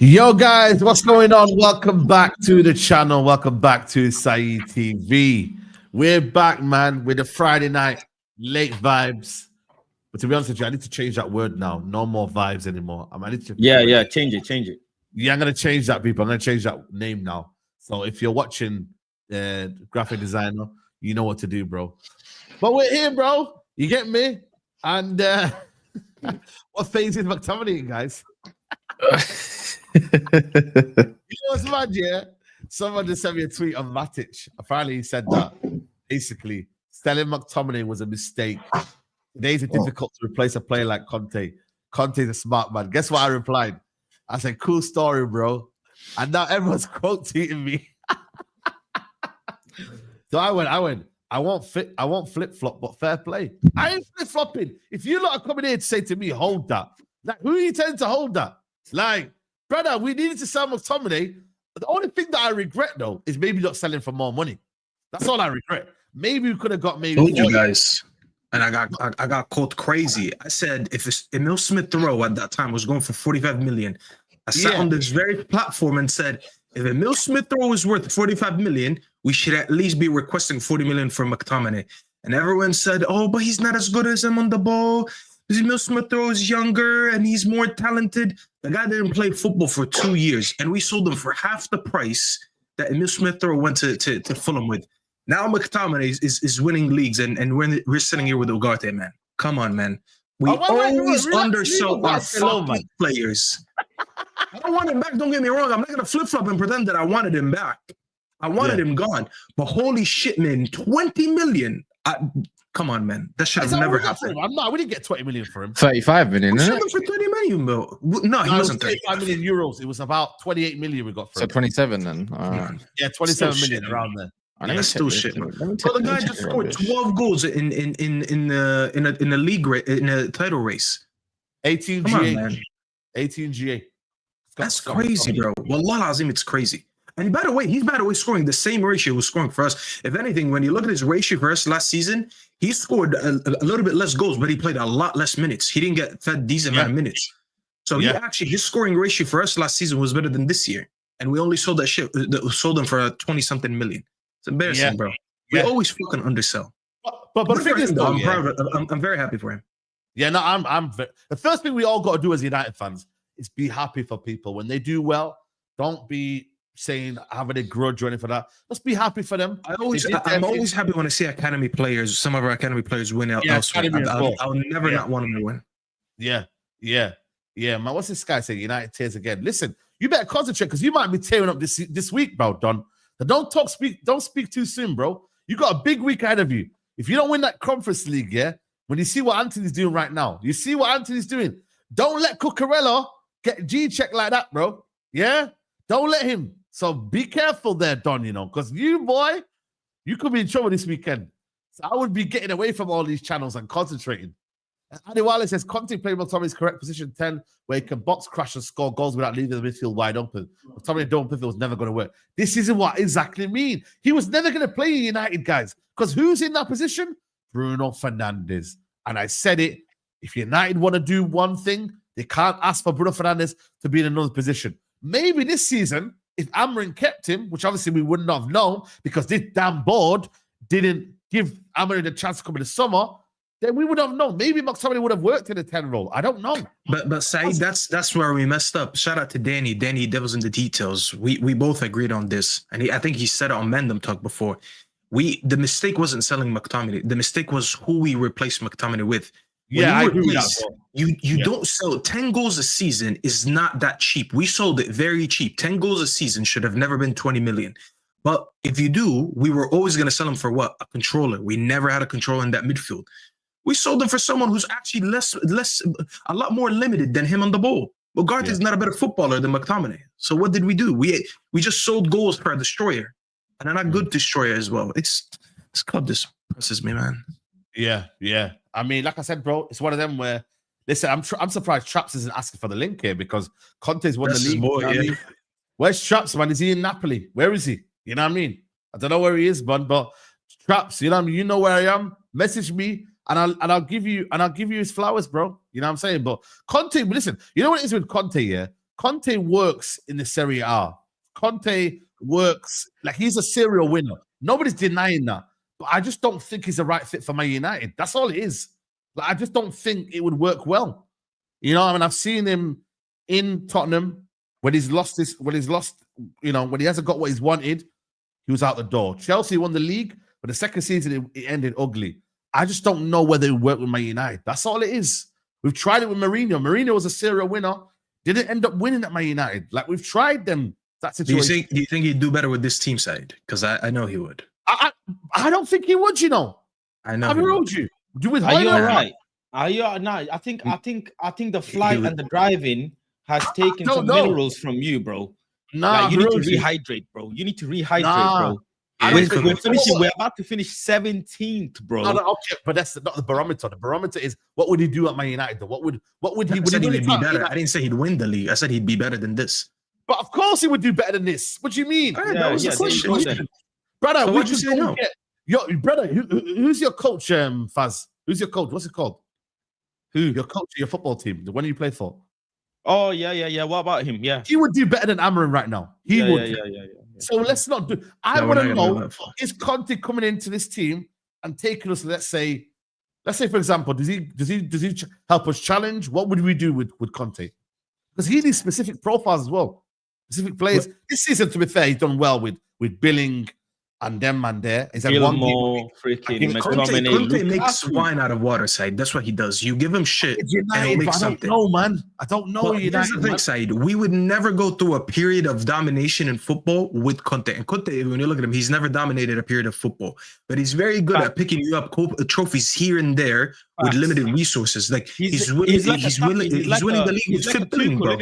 Yo, guys, what's going on? Welcome back to the channel. Welcome back to Saeed TV. We're back, man, with the Friday night late vibes. But to be honest with you, I need to change that word now. No more vibes anymore. I need to. Change it. Yeah, I'm gonna change that, people. I'm gonna change that name now. So if you're watching graphic designer, you know what to do, bro. But we're here, bro. You get me? And what phase is McTominay in, guys? You know what's mad, yeah? Someone just sent me a tweet on Matic. Apparently, he said that basically selling McTominay was a mistake. Today's it's difficult to replace a player like Conte. Conte's a smart man. Guess what I replied? I said, cool story, bro. And now everyone's quote tweeting me. So I went, I won't flip-flop, but fair play. I ain't flip-flopping. If you lot are coming here to say to me, hold that. Like, who are you telling to hold that? Like, brother, we needed to sell McTominay. The only thing that I regret, though, is maybe not selling for more money. That's all I regret. Maybe we could have got maybe. Told you guys. And I got called crazy. I said if Emil Smith Rowe at that time was going for 45 million, I sat on this very platform and said, if Emil Smith Rowe is worth 45 million, we should at least be requesting 40 million for McTominay. And everyone said, oh, but he's not as good as him on the ball. Emil Smith Rowe is younger and he's more talented. The guy didn't play football for 2 years, and we sold him for half the price that Emil Smith Rowe went to Fulham with. Now McTominay is winning leagues, and we're sitting here with Ugarte, man. Come on, man. We always undersell our fucking players. I don't want him back. Don't get me wrong. I'm not gonna flip flop and pretend that I wanted him back. I wanted him gone. But holy shit, man, 20 million. Come on, man. That should have never happened. We didn't get 20 million for him. 35 million. We sold him for 20 million, bro. No, he wasn't 35 million euros. It was about 28 million we got for him. So 27 then. Yeah, 27 million around there. That's still shit, man. But the guy just scored 12 goals in a league in a title race. 18 Come GA. on, man. 18 GA. That's crazy, bro. Wallah Azim, it's crazy. And by the way, he's scoring the same ratio he was scoring for us. If anything, when you look at his ratio for us last season, he scored a little bit less goals, but he played a lot less minutes. He didn't get fed decent amount of minutes. So his scoring ratio for us last season was better than this year. And we only sold sold him for 20-something million. It's embarrassing, bro. We always fucking undersell. But the thing is, though, I'm very happy for him. Yeah, no, the first thing we all got to do as United fans is be happy for people. When they do well, don't be saying having a grudge or anything for that. Let's be happy for them. I'm always happy when I see academy players, some of our academy players win out elsewhere. I'll never not want them to win. Yeah, man. What's this guy saying? United tears again. Listen, you better concentrate because you might be tearing up this week, bro, Don. So don't speak too soon, bro. You got a big week ahead of you. If you don't win that Conference League, when you see what Anthony's doing right now, you see what Anthony's doing. Don't let Cucurella get G-check like that, bro. Yeah? Don't let him. So be careful there, Don, because you could be in trouble this weekend. So I would be getting away from all these channels and concentrating. Adiwale says, Conte played McTominay's correct position 10, where he can box, crash, and score goals without leaving the midfield wide open. McTominay don't pivot was never going to work. This isn't what exactly mean. He was never going to play United, guys, because who's in that position? Bruno Fernandes. And I said it, if United want to do one thing, they can't ask for Bruno Fernandes to be in another position. Maybe this season, if Amorim kept him, which obviously we wouldn't have known because this damn board didn't give Amorim the chance to come in the summer, then we would have known. Maybe McTominay would have worked in a 10 role. I don't know. But Saeed, that's where we messed up. Shout out to Danny. Danny devils in the details. We both agreed on this. And I think he said it on Mandem Talk before. The mistake wasn't selling McTominay. The mistake was who we replaced McTominay with. I agree with that. You don't sell 10 goals a season is not that cheap. We sold it very cheap. 10 goals a season should have never been 20 million. But if you do, we were always going to sell him for what? A controller. We never had a controller in that midfield. We sold him for someone who's actually a lot more limited than him on the ball. Ugarte is not a better footballer than McTominay. So what did we do? We just sold goals for a destroyer, and a not good destroyer as well. This club depresses me, man. Yeah. I mean, like I said, bro, it's one of them where, listen, I'm surprised Traps isn't asking for the link here because Conte's won the league. Where's Traps, man? Is he in Napoli? Where is he? You know what I mean? I don't know where he is, but Traps, you know what I mean? You know where I am. Message me. And I'll give you his flowers, bro. You know what I'm saying? But Conte, listen, you know what it is with Conte, Conte works in the Serie A. Conte works like he's a serial winner. Nobody's denying that. But I just don't think he's the right fit for Man United. That's all it is. Like, I just don't think it would work well. You know, I mean, I've seen him in Tottenham when he hasn't got what he's wanted, he was out the door. Chelsea won the league, but the second season it ended ugly. I just don't know whether it would work with Man United. That's all it is. We've tried it with Mourinho. Mourinho was a serial winner. Didn't end up winning at Man United. Like, we've tried them. That situation. Do you think he'd do better with this team side? Because I know he would. I don't think he would, you know. I know. I've heard you. Do with Are you Hoyland. all right? Are you? No, I think the flight and the driving has taken some minerals from you, bro. Nah, like, you need to rehydrate, bro. You need to rehydrate, bro. We're about to finish 17th, bro. No, okay, but that's not the barometer. The barometer is what would he do at Man United? Though? What would he? I said he'd be better. I didn't say he'd win the league. I said he'd be better than this. But of course he would do better than this. What do you mean? That was the question. Brother, so we just don't get brother. Who's your coach, Faz? Who's your coach? What's it called? Who? Your coach, your football team, the one you play for. Oh yeah. What about him? Yeah, he would do better than Amorim right now. He would. Yeah. So let's not do. I want to know: is Conte coming into this team and taking us? Let's say, for example, does he help us challenge? What would we do with Conte? Because he needs specific profiles as well, specific players. This season, to be fair, he's done well with Billing and them man there. He's had one more freaking Conte makes wine out of water, Said. That's what he does. You give him shit and he'll make something. No, man. I don't know. Well, here's the thing, Said. We would never go through a period of domination in football with Conte. And Conte, when you look at him, he's never dominated a period of football. But he's very good at picking you up trophies here and there with limited resources. Like he's winning the league with fit billing, bro.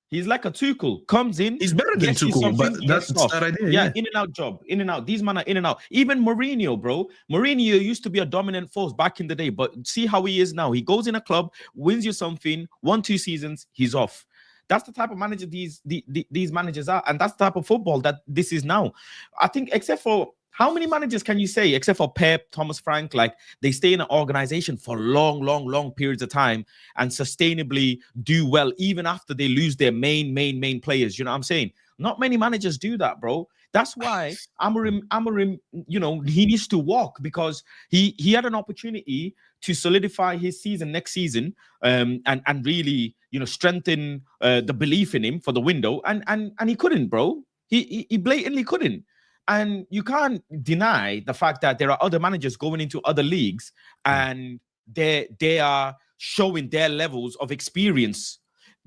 He's like a Tuchel. Comes in. He's better than Tuchel, but that's that idea. Yeah, in and out job. In and out. These men are in and out. Even Mourinho, bro. Mourinho used to be a dominant force back in the day, but see how he is now. He goes in a club, wins you something, 1-2 seasons, he's off. That's the type of manager these managers are, and that's the type of football that this is now. I think, except for how many managers can you say, except for Pep, Thomas Frank, like they stay in an organization for long periods of time and sustainably do well, even after they lose their main players. You know what I'm saying? Not many managers do that, bro. That's why Amorim, you know, he needs to walk, because he had an opportunity to solidify his season next season, and really, you know, strengthen the belief in him for the window, and he couldn't, bro. He blatantly couldn't. And you can't deny the fact that there are other managers going into other leagues and they are showing their levels of experience.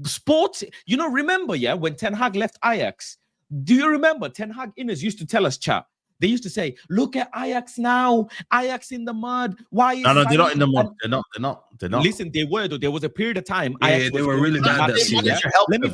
Sports, you know, remember, when Ten Hag left Ajax, do you remember Ten Hag inners used to tell us, chap? They used to say, look at Ajax now. Ajax in the mud. Why is No, they're not in the mud. They're not. Listen, they were, though. There was a period of time. They were really bad that season. Let me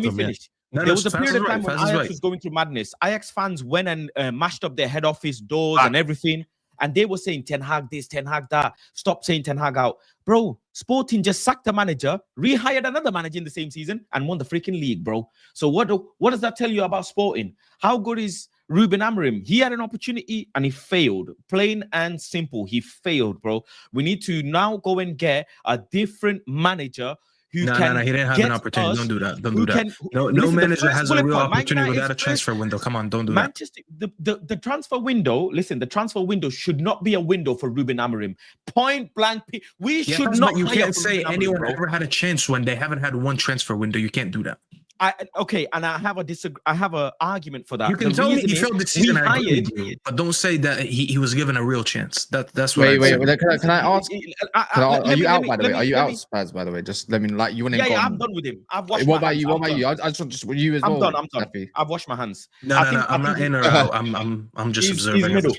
finish. No, there was a period of time when Ajax was going through madness. Ajax fans went and mashed up their head office doors and everything. And they were saying, Ten Hag this, Ten Hag that. Stop saying Ten Hag out. Bro, Sporting just sacked a manager, rehired another manager in the same season, and won the freaking league, bro. So what does that tell you about Sporting? How good is Ruben Amorim? He had an opportunity and he failed. Plain and simple. He failed, bro. We need to now go and get a different manager. He didn't have an opportunity. Don't do that. No manager has a real opportunity without a transfer window. Come on, don't do Manchester, that. The transfer window, listen, the transfer window should not be a window for Ruben Amorim. Point blank. We should not. You can't say anyone ever had a chance when they haven't had one transfer window. You can't do that. And I have an argument for that. You can tell me he failed this season, but don't say that he was given a real chance. That's what. Wait. Can I ask? Are you out, by the way? Are you out, Spurs? By the way, just let me you want to. Yeah, I'm done with him. I've washed. What about you? I just want you as well. I'm done. I've washed my hands. No, I'm not in or out. I'm just observing.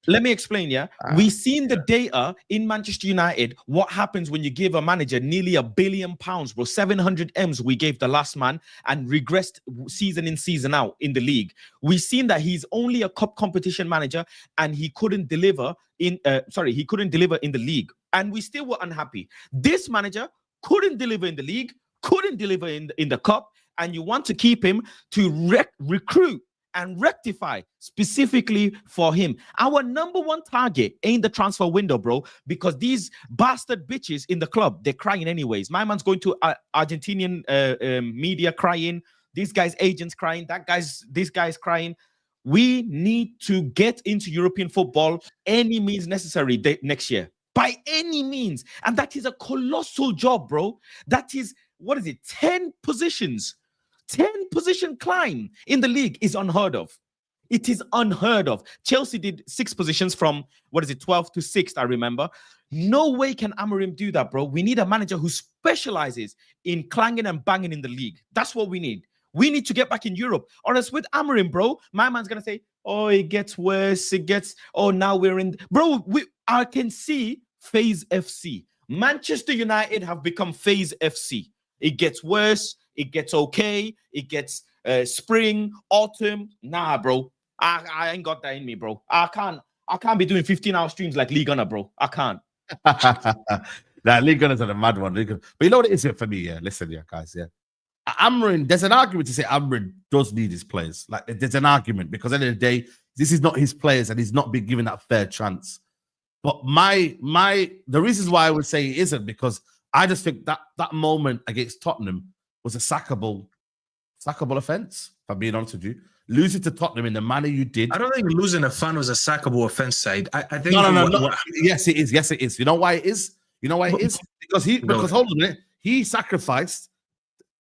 Let me explain. We've seen the data in Manchester United. What happens when you give a manager nearly £1 billion, bro? 700 M's we gave the last man, and regressed season in, season out in the league. We've seen that he's only a cup competition manager, and he couldn't deliver in the league, and we still were unhappy. This manager couldn't deliver in the league, couldn't deliver in the cup, and you want to keep him to recruit and rectify specifically for him. Our number one target ain't the transfer window, bro, because these bastard bitches in the club, they're crying anyways. My man's going to Argentinian media crying. This guy's agents crying. This guy's crying. We need to get into European football any means necessary next year. By any means. And that is a colossal job, bro. That is, 10 positions. 10 position climb in the league is unheard of. It is unheard of. Chelsea did 6 positions from, 12th to 6th, I remember. No way can Amorim do that, bro. We need a manager who specializes in clanging and banging in the league. That's what we need. We need to get back in Europe. Or else with Amorim, bro, my man's going to say, oh, it gets worse. Now we're in. Bro, I can see Phase FC. Manchester United have become Phase FC. It gets worse. It gets okay. It gets spring, autumn. Nah, bro. I ain't got that in me, bro. I can't be doing 15-hour streams like League Gunner, bro. I can't. Nah, League Gunners are the mad one. But you know what it is for me? Yeah, listen, guys. Yeah, Amorim. There's an argument to say Amorim does need his players. Like, there's an argument because at the end of the day, this is not his players, and he's not been given that fair chance. But the reasons why I would say it isn't, because I just think that moment against Tottenham was a sackable offense, if I'm being honest with you. Losing to Tottenham in the manner you did. I don't think losing a fan was a sackable offense, Saeed. I think no. Yes, it is. Yes, it is. You know why it is? Because hold on a minute. He sacrificed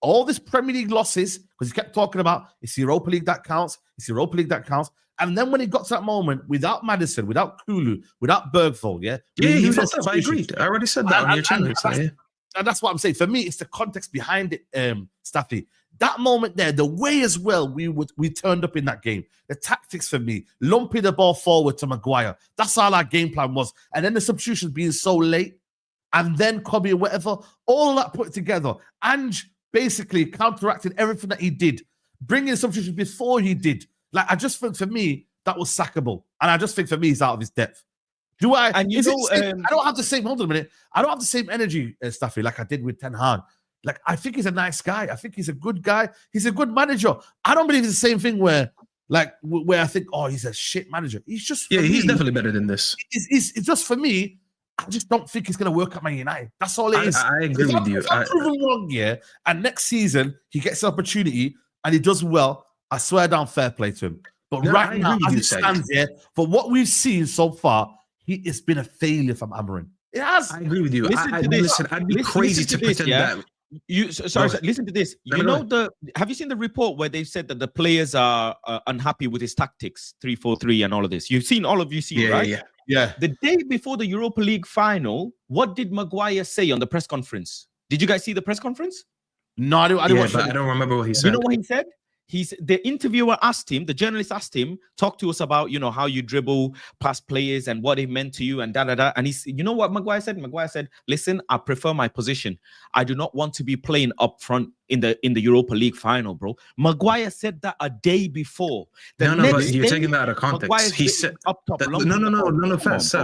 all this Premier League losses because he kept talking about it's Europa League that counts. It's Europa League that counts. And then when he got to that moment, without Maddison, without Kulu, without Bergvall, he fucked up. I agreed. I already said that on your channel. And that's what I'm saying. For me, it's the context behind it, Staffy. That moment there, the way as well we turned up in that game, the tactics for me, lumping the ball forward to Maguire. That's all our game plan was. And then the substitutions being so late, and then Kobe or whatever, all that put together. Ange basically counteracted everything that he did, bringing substitutions before he did. Like, I just think for me, that was sackable. And I just think for me, he's out of his depth. I don't have the same, hold on a minute. I don't have the same energy, Staffy, like I did with Ten Hag. Like, I think he's a nice guy. I think he's a good guy. He's a good manager. I don't believe it's the same thing where I think, oh, he's a shit manager. He's just, he's definitely better than this. It's just for me, I just don't think he's going to work at Man United. That's all it is. I agree with you. If I'm proven wrong, and next season he gets the opportunity and he does well, I swear down, fair play to him. But right now, as it stands here, for what we've seen so far, it's been a failure from Amorim. It has. I agree with you. Listen, I'd be crazy to pretend that. Listen to this. Have you seen the report where they've said that the players are unhappy with his tactics, 3-4-3 and all of this? You've seen, right? Yeah. The day before the Europa League final, what did Maguire say on the press conference? Did you guys see the press conference? No, I didn't watch it. I don't remember what he said. You know what he said? The interviewer asked him, the journalist asked him, talk to us about, how you dribble past players and what it meant to you and da-da-da. And you know what Maguire said? Maguire said, listen, I prefer my position. I do not want to be playing up front in the Europa League final, bro. Maguire said that a day before. But you're taking that out of context. He said, up top. No, fast.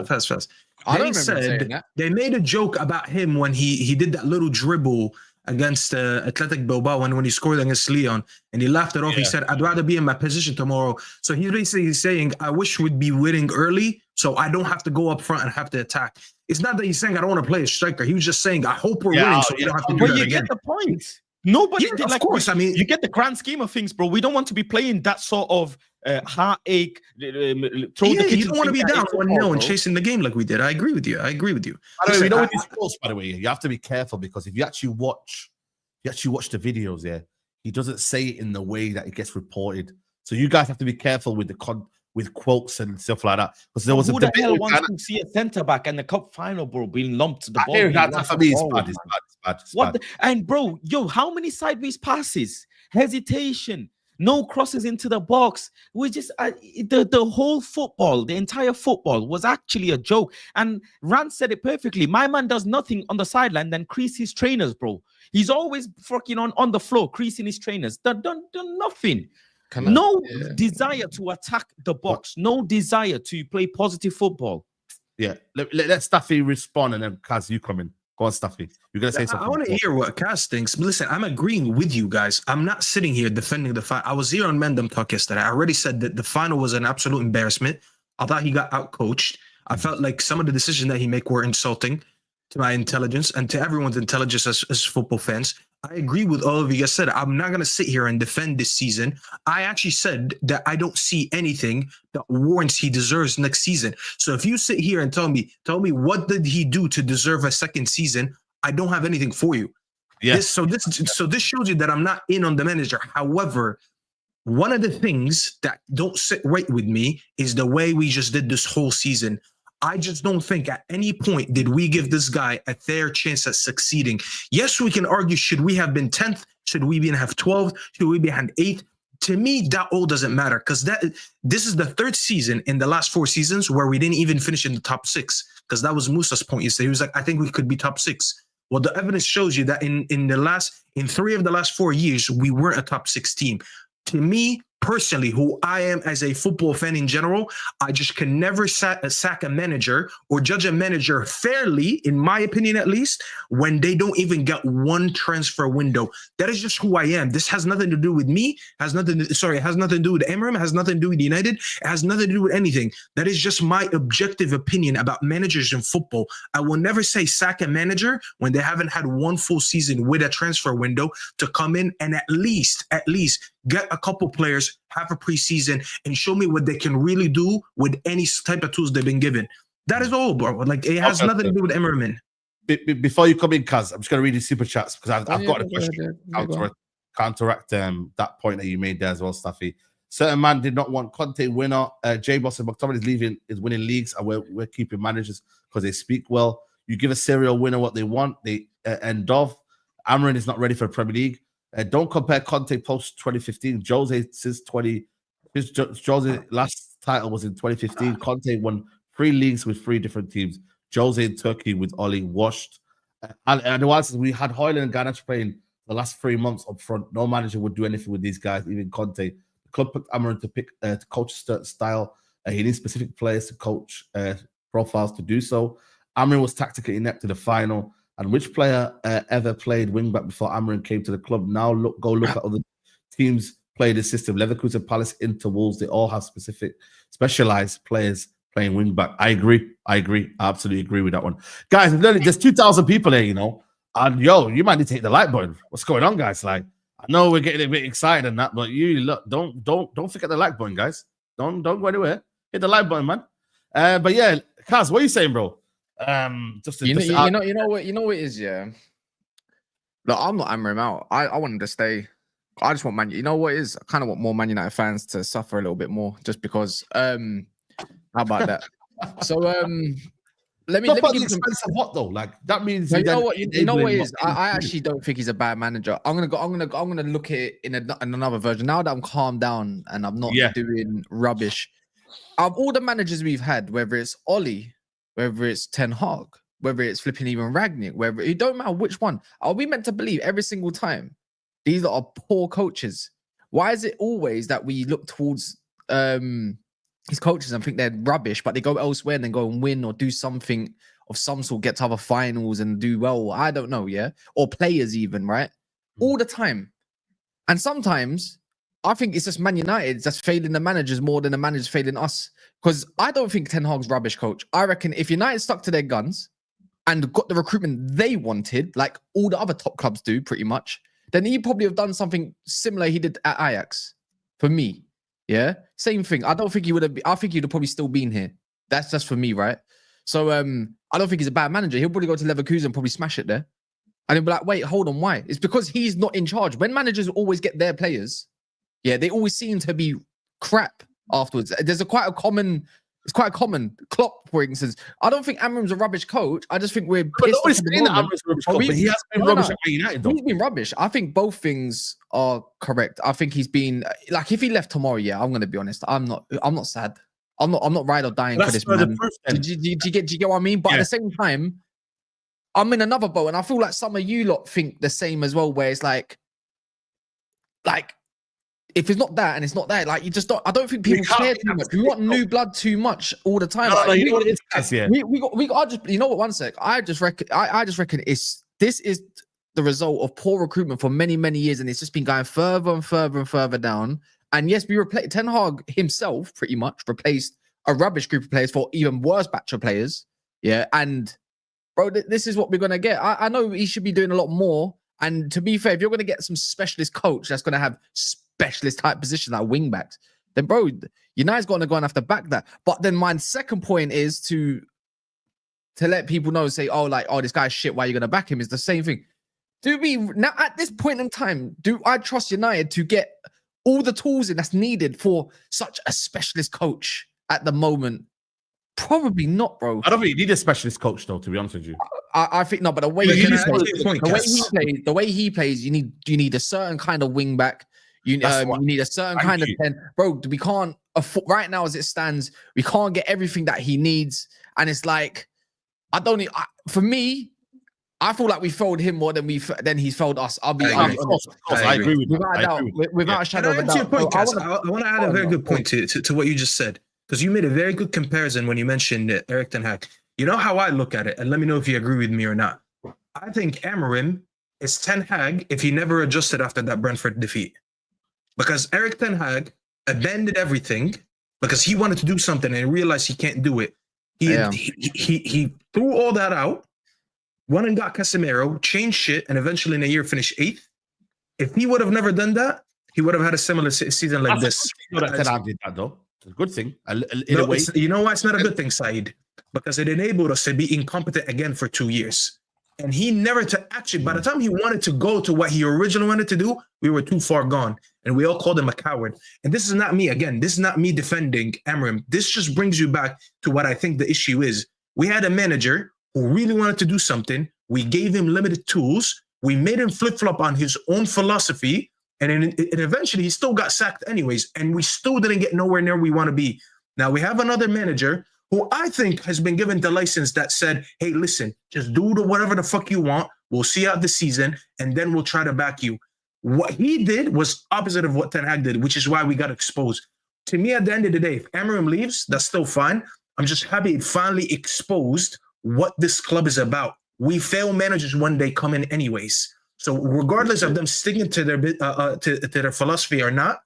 They made a joke about him when he did that little dribble against Athletic Bilbao when he scored against Lyon, and he laughed it off. He said, I'd rather be in my position tomorrow. So he's basically saying, I wish we'd be winning early so I don't have to go up front and have to attack. It's not that he's saying I don't want to play a striker. He was just saying, I hope we're winning so we don't have to do that again. Get the point. Nobody did, of course. I mean, you get the grand scheme of things, bro. We don't want to be playing that sort of heartache. You don't want to be down 1-0 and chasing the game like we did. I agree with you. By the way, we know with these sports, by the way, you have to be careful because if you actually watch the videos, he doesn't say it in the way that it gets reported. So you guys have to be careful with with quotes and stuff like that. Because there was who the hell wants to see a centre back and the cup final, bro, being lumped? The ball that for me is bad. It's bad. And bro, how many sideways passes, hesitation, no crosses into the box? We just the whole football, the entire football was actually a joke. And Rand said it perfectly. My man does nothing on the sideline than crease his trainers, bro. He's always fucking on the floor, creasing his trainers. Done nothing. Desire to attack the box. No desire to play positive football. Yeah. Let Staffy respond and then Kaz, you come in. Go on, Stuffy. You're gonna say something. I want to hear what Cass thinks. But listen, I'm agreeing with you guys. I'm not sitting here defending the fight. I was here on Mendham Talk yesterday. I already said that the final was an absolute embarrassment. I thought he got outcoached. I felt like some of the decisions that he made were insulting to my intelligence and to everyone's intelligence as football fans. I agree with all of you guys said. I'm not going to sit here and defend this season. I actually said that I don't see anything that warrants he deserves next season. So if you sit here and tell me what did he do to deserve a second season, I don't have anything for you. Yeah. So this shows you that I'm not in on the manager. However, one of the things that don't sit right with me is the way we just did this whole season. I just don't think at any point did we give this guy a fair chance at succeeding. Yes, we can argue, should we have been 10th? Should we have 12th? Should we have 8th? To me, that all doesn't matter because this is the third season in the last 4 seasons where we didn't even finish in the top 6 because that was Musa's point yesterday. He was like, I think we could be top 6. Well, the evidence shows you that in 3 of the last 4 years, we weren't a top 6 team. To me, personally, who I am as a football fan in general, I just can never sack a manager or judge a manager fairly, in my opinion at least, when they don't even get one transfer window. That is just who I am. This has nothing to do with me, it has nothing to do with Amorim, it has nothing to do with United, it has nothing to do with anything. That is just my objective opinion about managers in football. I will never say sack a manager when they haven't had one full season with a transfer window to come in and at least get a couple players, have a preseason, and show me what they can really do with any type of tools they've been given. That is all, bro. Like, it has nothing to do with Emerman. Before you come in, Kaz, I'm just going to read the super chats because I've got a question counteract that point that you made there as well, Stuffy. Certain man did not want Conte winner. J Boss and McTominay is winning leagues, and we're keeping managers because they speak well. You give a serial winner what they want. They end off. Amorim is not ready for the Premier League. Don't compare Conte post 2015. Jose last title was in 2015. Conte won 3 leagues with 3 different teams. Jose in Turkey with Oli washed. And whilst we had Højlund and Garnacho playing the last 3 months up front, no manager would do anything with these guys, even Conte. The club picked Amorim to coach a certain style. He needs specific players to coach profiles to do so. Amorim was tactically inept to the final. And which player ever played wingback before Amorim came to the club? Now go look at other teams play this system. Leverkusen, Palace, Inter, Wolves, they all have specialized players playing wingback. I agree. I absolutely agree with that one. Guys, there's 2,000 people here, and you might need to hit the like button. What's going on, guys? Like, I know we're getting a bit excited and that, but you look, don't forget the like button, guys. Don't go anywhere. Hit the like button, man. But yeah, Kaz, what are you saying, bro? You know what it is, yeah. Look, I'm not Amorim out. I want him to stay. I just want Man. You know what it is? I kind of want more Man United fans to suffer a little bit more, just because. How about that? So let me give you some expensive what though. Like that means you know what it is. I actually don't think he's a bad manager. I'm gonna look at it in another version. Now that I'm calmed down and I'm not doing rubbish. Of all the managers we've had, whether it's Oli, whether it's Ten Hag, whether it's flipping even Ragnick, it don't matter which one. Are we meant to believe every single time these are poor coaches? Why is it always that we look towards these coaches and think they're rubbish, but they go elsewhere and then go and win or do something of some sort, get to other finals and do well? I don't know, yeah? Or players even, right? All the time. And sometimes I think it's just Man United that's failing the managers more than the managers failing us. Because I don't think Ten Hag's rubbish coach. I reckon if United stuck to their guns and got the recruitment they wanted, like all the other top clubs do pretty much, then he'd probably have done something similar he did at Ajax. For me, yeah? Same thing. I don't think he would have... I think he'd have probably still been here. That's just for me, right? So I don't think he's a bad manager. He'll probably go to Leverkusen and probably smash it there. And he'll be like, wait, hold on, why? It's because he's not in charge. When managers always get their players, yeah, they always seem to be crap afterwards. It's quite a common. Klopp, for instance. I don't think Amorim's a rubbish coach. I just think we're pissed off at the moment. But he has been rubbish at United, though. He's been rubbish. I think both things are correct. I think he's been like, if he left tomorrow, yeah, I'm gonna be honest. I'm not sad. I'm not ride or dying for this man. Do you get what I mean? But at the same time, I'm in another boat, and I feel like some of you lot think the same as well, where it's like if it's not that and it's not that, like you just don't. I don't think people care too much. We want new blood too much all the time. No, you know what it is, yeah. We got just, you know what? One sec. I just reckon this is the result of poor recruitment for many years, and it's just been going further and further down. And yes, we replaced Ten Hag himself pretty much replaced a rubbish group of players for even worse batch of players. Yeah, and bro, this is what we're gonna get. I know he should be doing a lot more. And to be fair, if you're gonna get some specialist coach that's gonna have specialist type position like wing backs, then bro, United's gonna go and have to back that. But then my second point is to let people know, say, oh, this guy's shit, why are you gonna back him? Is the same thing. Do we now at this point in time, do I trust United to get all the tools in that's needed for such a specialist coach at the moment? Probably not, bro. I don't think you need a specialist coach, though, to be honest with you. I think no, but the way he plays, you need a certain kind of wing back. You need a certain kind of 10. Bro, we can't afford right now as it stands, we can't get everything that he needs. And it's like, for me, I feel like we failed him more than he's failed us. I'll be honest. Of course, I agree with you. Without a shadow of a doubt. I want to add a very good point to what you just said, because you made a very good comparison when you mentioned Erik ten Hag. You know how I look at it, and let me know if you agree with me or not. I think Amorim is Ten Hag if he never adjusted after that Brentford defeat. Because Erik ten Hag abandoned everything because he wanted to do something and realized he can't do it. He threw all that out, went and got Casemiro, changed shit, and eventually in a year finished 8th. If he would have never done that, he would have had a similar season like this. Ten Hag did that, though. It's a good thing. In a way. You know why it's not a good thing, Saeed? Because it enabled us to be incompetent again for 2 years. And he never by the time he wanted to go to what he originally wanted to do, we were too far gone. And we all called him a coward. And this is not me, again, this is not me defending Amorim. This just brings you back to what I think the issue is. We had a manager who really wanted to do something. We gave him limited tools. We made him flip-flop on his own philosophy. And eventually he still got sacked anyways. And we still didn't get nowhere near where we want to be. Now we have another manager who I think has been given the license that said, hey, listen, just do whatever the fuck you want. We'll see out the season, and then we'll try to back you. What he did was opposite of what Ten Hag did, which is why we got exposed. To me, at the end of the day, if Amorim leaves, that's still fine. I'm just happy it finally exposed what this club is about. We fail managers when they come in anyways. So regardless of them sticking to their philosophy or not,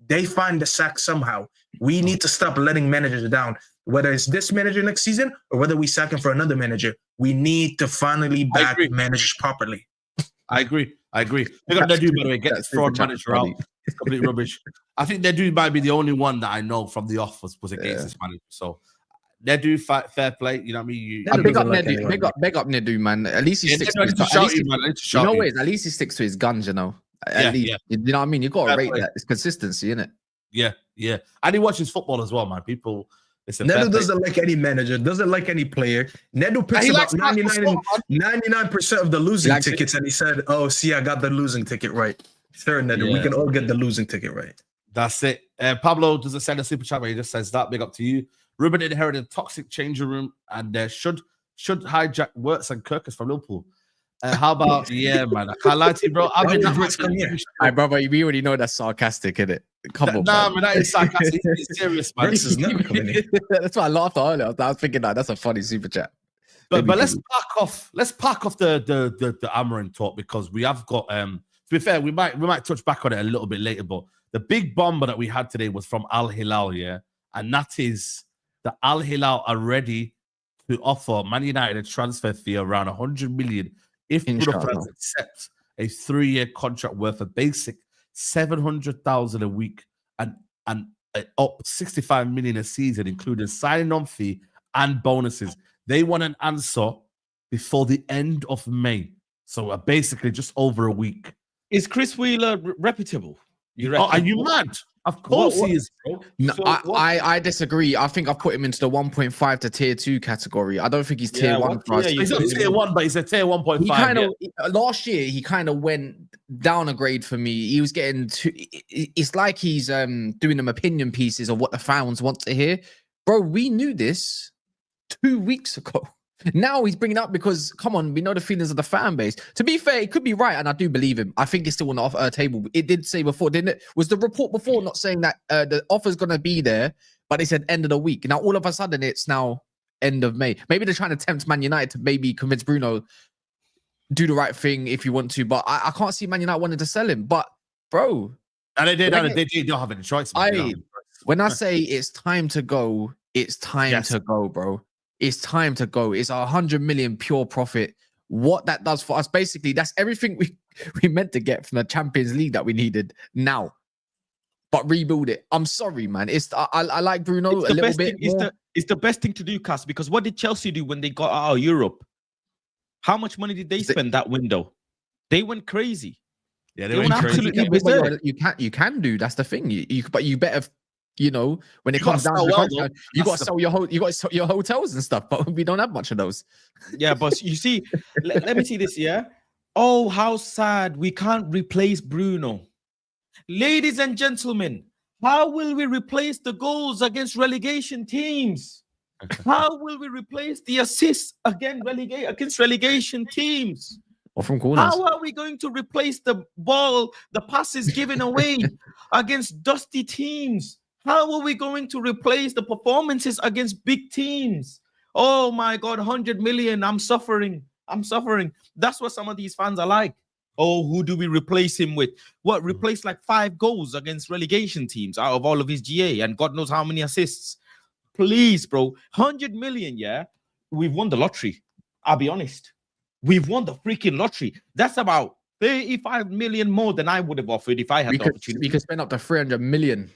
they find the sack somehow. We need to stop letting managers down. Whether it's this manager next season or whether we sack him for another manager, we need to finally back managers properly. I agree. They're going to do, by the way, get this fraud manager out. It's complete rubbish. I think Nedu might be the only one that I know from the off was against this manager. So Nedu, fair play. You know what I mean? Big up Nedu, man. At least he sticks to his at least he sticks to his guns, you know. At least, you know what I mean? You got to rate that. It's consistency, isn't it? Yeah. And he watches football as well, man. People. Nedu doesn't like any manager, doesn't like any player. Nedu picks about 99% of the losing tickets, and he said, oh, see, I got the losing ticket right. Sure, Nedu, we can all get the losing ticket right. That's it. Pablo doesn't send a super chat where he just says that. Big up to you. Ruben inherited a toxic changing room and should hijack Wirtz and Kirkus from Liverpool. How about, man, I can't lie to you, bro. I've been that brother, we already know that's sarcastic, isn't it? Come on, man, that is sarcastic. It's serious, man. This is never coming in. That's why I laughed earlier. I was thinking that's a funny super chat. But let's pack off the Amorim talk, because we have got to be fair, we might touch back on it a little bit later, but the big bomber that we had today was from Al-Hilal, and that is that Al-Hilal are ready to offer Man United a transfer fee around 100 million if Bruno Fernandes accepts a 3-year contract worth a basic 700,000 a week and up 65 million a season, including signing on fee and bonuses. They want an answer before the end of May, so basically just over a week. Is Chris Wheeler reputable? Are you mad? Of course he is, bro. No, I disagree. I think I've put him into the 1.5 to tier 2 category. I don't think he's tier 1 for us. He's not tier 1, but he's a tier 1.5. Last year he kind of went down a grade for me. He was getting it's like he's doing them opinion pieces of what the fans want to hear. Bro, we knew this 2 weeks ago. Now he's bringing up because, come on, we know the feelings of the fan base. To be fair, it could be right, and I do believe him. I think it's still on the offer table. It did say before, didn't it? Was the report before not saying that the offer's going to be there, but they said end of the week. Now, all of a sudden, it's now end of May. Maybe they're trying to tempt Man United to maybe convince Bruno, do the right thing if you want to. But I can't see Man United wanting to sell him. But, bro. And they don't have any choice. When I say it's time to go, it's time to go, bro. It's time to go. It's 100 million pure profit. What that does for us, basically, that's everything we meant to get from the Champions League that we needed now. But rebuild it. I'm sorry, man. I like Bruno a little bit more. It's the best thing to do, Cass, because what did Chelsea do when they got out of Europe? How much money did they spend that window? They went crazy. Yeah, they went absolutely crazy. You can do. That's the thing. But you better, when it comes down to the contract, you got to sell your hotels and stuff. But we don't have much of those. Yeah, but you see, let me see this. Yeah. Oh, how sad we can't replace Bruno. Ladies and gentlemen, how will we replace the goals against relegation teams? How will we replace the assists against relegation teams? Or from corners. How are we going to replace the ball, the passes given away against dusty teams? How are we going to replace the performances against big teams? Oh my God, 100 million. I'm suffering. That's what some of these fans are like. Oh, who do we replace him with? What, replace like 5 goals against relegation teams out of all of his GA and God knows how many assists? Please, bro. 100 million, yeah? We've won the lottery. I'll be honest. We've won the freaking lottery. That's about 35 million more than I would have offered if I had the opportunity. We could spend up to 300 million,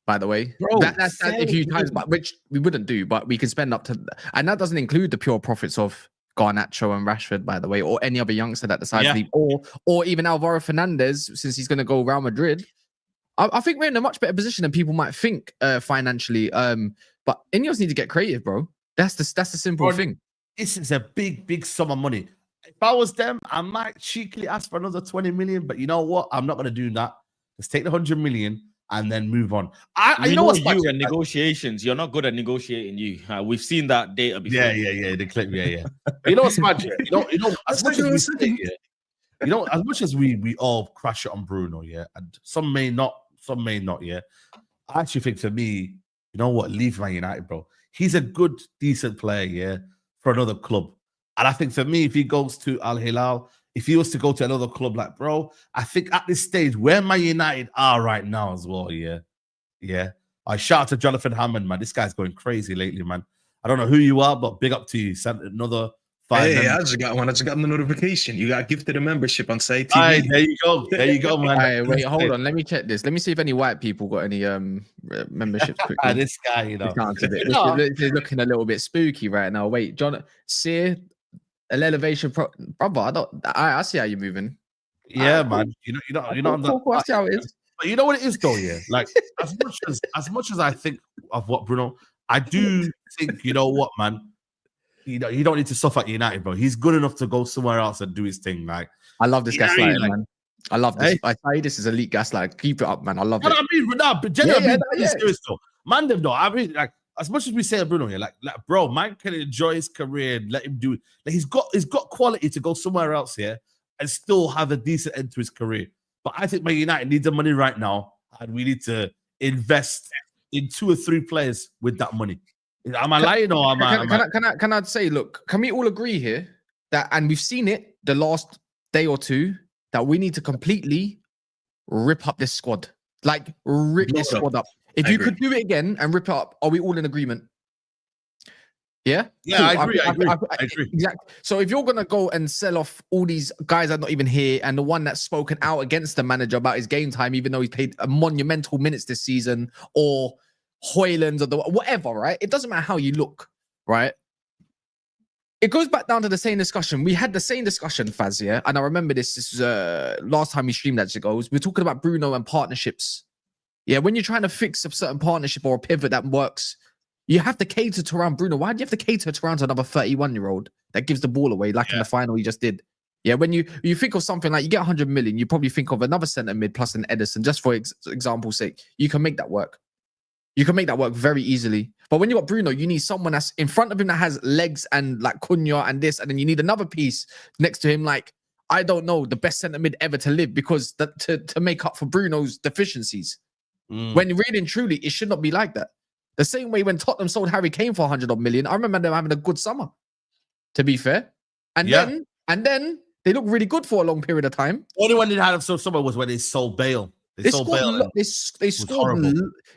by the way. Bro, that's if you times, which we wouldn't do, but we can spend up to, and that doesn't include the pure profits of Garnacho and Rashford, by the way, or any other youngster that decides to leave, or even Alvaro Fernandes, since he's going to go Real Madrid. I think we're in a much better position than people might think financially. But Ineos need to get creative, bro. That's the simple thing. This is a big sum of money. If I was them, I might cheekily ask for another 20 million, but you know what? I'm not going to do that. Let's take the 100 million and then move on. You know what's you and negotiations. You're not good at negotiating. We've seen that data before. Yeah. The clip, yeah. You know what's magic? You know, as much as we say, as much as we all crash it on Bruno, and some may not, yeah. I actually think for me, you know what? Leave Man United, bro. He's a good, decent player, for another club. And I think for me, if he goes to Al-Hilal, if he was to go to another club, like, bro, I think at this stage where Man United are right now as well, I shout out to Jonathan Hammond, man. This guy's going crazy lately, man. I don't know who you are, but big up to you. Sent another 5 Hey, I just got the notification. You got gifted a membership on Saeed TV. There you go, man. Hey, wait, hold on. Let me check this. Let me see if any white people got any memberships quickly. This guy, He's looking a little bit spooky right now. Wait, John, see an elevation, brother. I see how you're moving. Yeah, man. You know. Cool, I see how it is. But you know what it is, though. Yeah, like as much as I think of what Bruno, I do think, you know what, man. You don't need to suffer at United, bro. He's good enough to go somewhere else and do his thing. Like, I love this gaslighting, man. I love this. Hey? I say this is elite gaslight. Keep it up, man. I love it. But generally, serious though. Man, them though. I mean, like, as much as we say Bruno here, like, bro, man can enjoy his career and let him do it. Like, he's got quality to go somewhere else here and still have a decent end to his career. But I think Man United need the money right now, and we need to invest in 2 or 3 players with that money. Am I lying or am I? Can I say, look, can we all agree here that, and we've seen it the last day or two, that we need to completely rip up this squad, like rip this squad up. If you could do it again and rip it up, are we all in agreement? Yeah, yeah, cool. I agree. Exactly. So if you're gonna go and sell off all these guys that are not even here, and the one that's spoken out against the manager about his game time, even though he played a monumental minutes this season, or Hoylands or whatever, right? It doesn't matter how you look, right? It goes back down to the same discussion. We had the same discussion, Faz, yeah? And I remember this is last time we streamed that, goes. We're talking about Bruno and partnerships. Yeah, when you're trying to fix a certain partnership or a pivot that works, you have to cater to around Bruno. Why do you have to cater to around another 31-year-old that gives the ball away, like in the final he just did? Yeah, when you think of something like you get 100 million, you probably think of another centre mid plus an Edison, just for example's sake. You can make that work. You can make that work very easily. But when you got Bruno, you need someone that's in front of him that has legs and like Cunha and this, and then you need another piece next to him, like I don't know, the best centre mid ever to live, because to make up for Bruno's deficiencies. When really and truly, it should not be like that. The same way when Tottenham sold Harry Kane for 100 odd million, I remember them having a good summer, to be fair. And then they looked really good for a long period of time. Only when they had so summer was when they sold Bale. They scored Bale. They scored.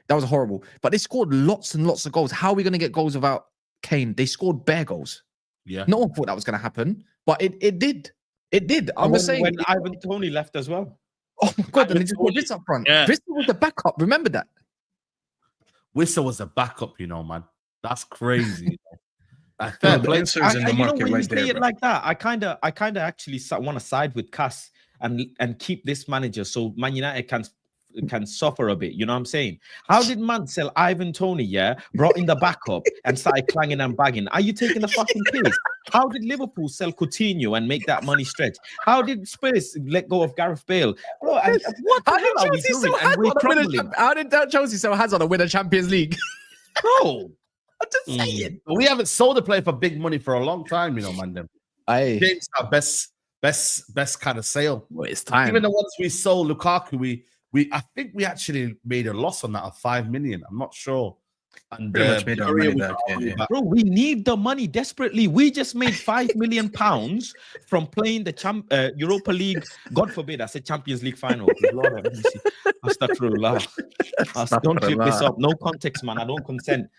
That was horrible. But they scored lots and lots of goals. How are we going to get goals without Kane? They scored bare goals. Yeah. No one thought that was going to happen, but it did. It did. I'm just saying. When Ivan Toney left as well. Oh my God! And they just put this up front. Yeah. This was the backup. Remember that. Whistle was the backup, you know, man. That's crazy. The answers in the market when right you say there, it bro. like that, I kind of actually want to side with Cass and keep this manager so Man United can suffer a bit. You know what I'm saying? How did man sell Ivan Toney? Yeah, brought in the backup and started clanging and bagging. Are you taking the fucking piss? How did Liverpool sell Coutinho and make that money stretch? How did Spurs let go of Gareth Bale? Bro, and what the hell are we doing? And we're crumbling. How did Chelsea sell Hazard to win a Champions League? Bro, I'm just saying. We haven't sold a player for big money for a long time, you know, man. Them. James our best kind of sale. Well, it's time. Even the ones we sold, Lukaku, I think we actually made a loss on that of 5 million. I'm not sure. And Pretty much made our money back. Yeah. Bro, we need the money desperately. We just made £5 million from playing the Europa League. God forbid, I said Champions League final. Lord have mercy. Astaghfirullah. Don't clip this up. No context, man. I don't consent.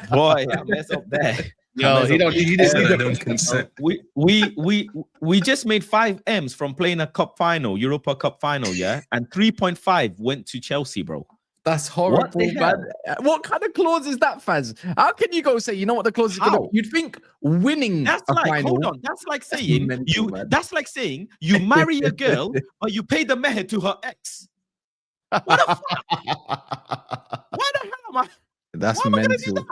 Boy, I mess up there. No, he don't consent. We just made 5 M's from playing a cup final, Europa Cup final, yeah, and 3.5 went to Chelsea, bro. That's horrible, man. What kind of clause is that, Faz? How can you go say, you know what the clause is gonna be? You'd think winning that's a like, final. hold on, that's like saying that's like saying you marry a girl but you pay the meher to her ex. What the fuck? Why the hell am I? That's why am I gonna mental. do that?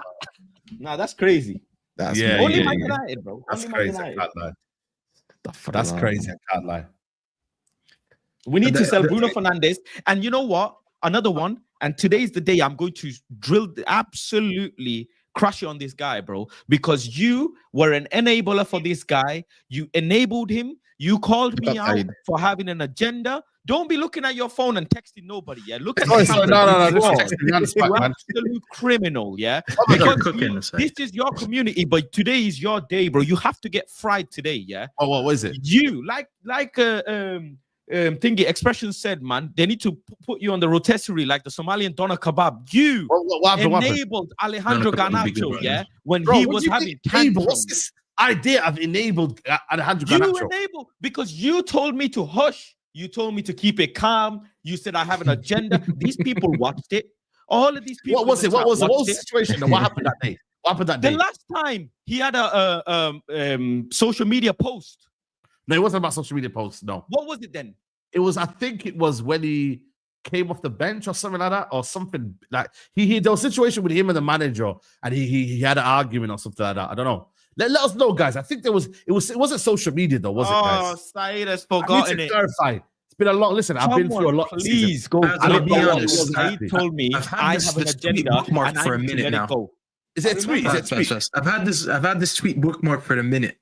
Nah, that's crazy. That's Only Man United, bro. That's Only crazy. Man I United. can't lie. That's crazy. I can't lie. We need to sell Bruno Fernandes. And you know what? Another one. And today's the day I'm going to absolutely crush you on this guy, bro. Because you were an enabler for this guy. You enabled him. You called me out for having an agenda. Don't be looking at your phone and texting nobody. Yeah, look at no. You're absolute criminal. Yeah, because this is your community, but today is your day, bro. You have to get fried today. Yeah. Oh, what was it? You like thingy expression said, man. They need to put you on the rotisserie like the Somalian doner kebab. You what enabled Alejandro Garnacho. Yeah, when bro, he was having what's this idea of enabled Alejandro Garnacho? You enabled because you told me to hush. You told me to keep it calm. You said I have an agenda. These people watched it. All of these people. What was it? What was the situation? What happened that day? What happened that day? The last time he had a social media post. No, it wasn't about social media posts. No. What was it then? It was. I think it was when he came off the bench or something like that, or something like he there was a situation with him and the manager, and he had an argument or something like that. I don't know. Let us know, guys. I think it wasn't social media though, was it, guys? Oh, Saeed has forgotten it. Clarify. It's been a long. Listen, I've been through a lot. Please go. I'll be honest. Saeed told me I have an agenda bookmarked for a minute now. Is it a tweet? I've had this tweet bookmarked for a minute.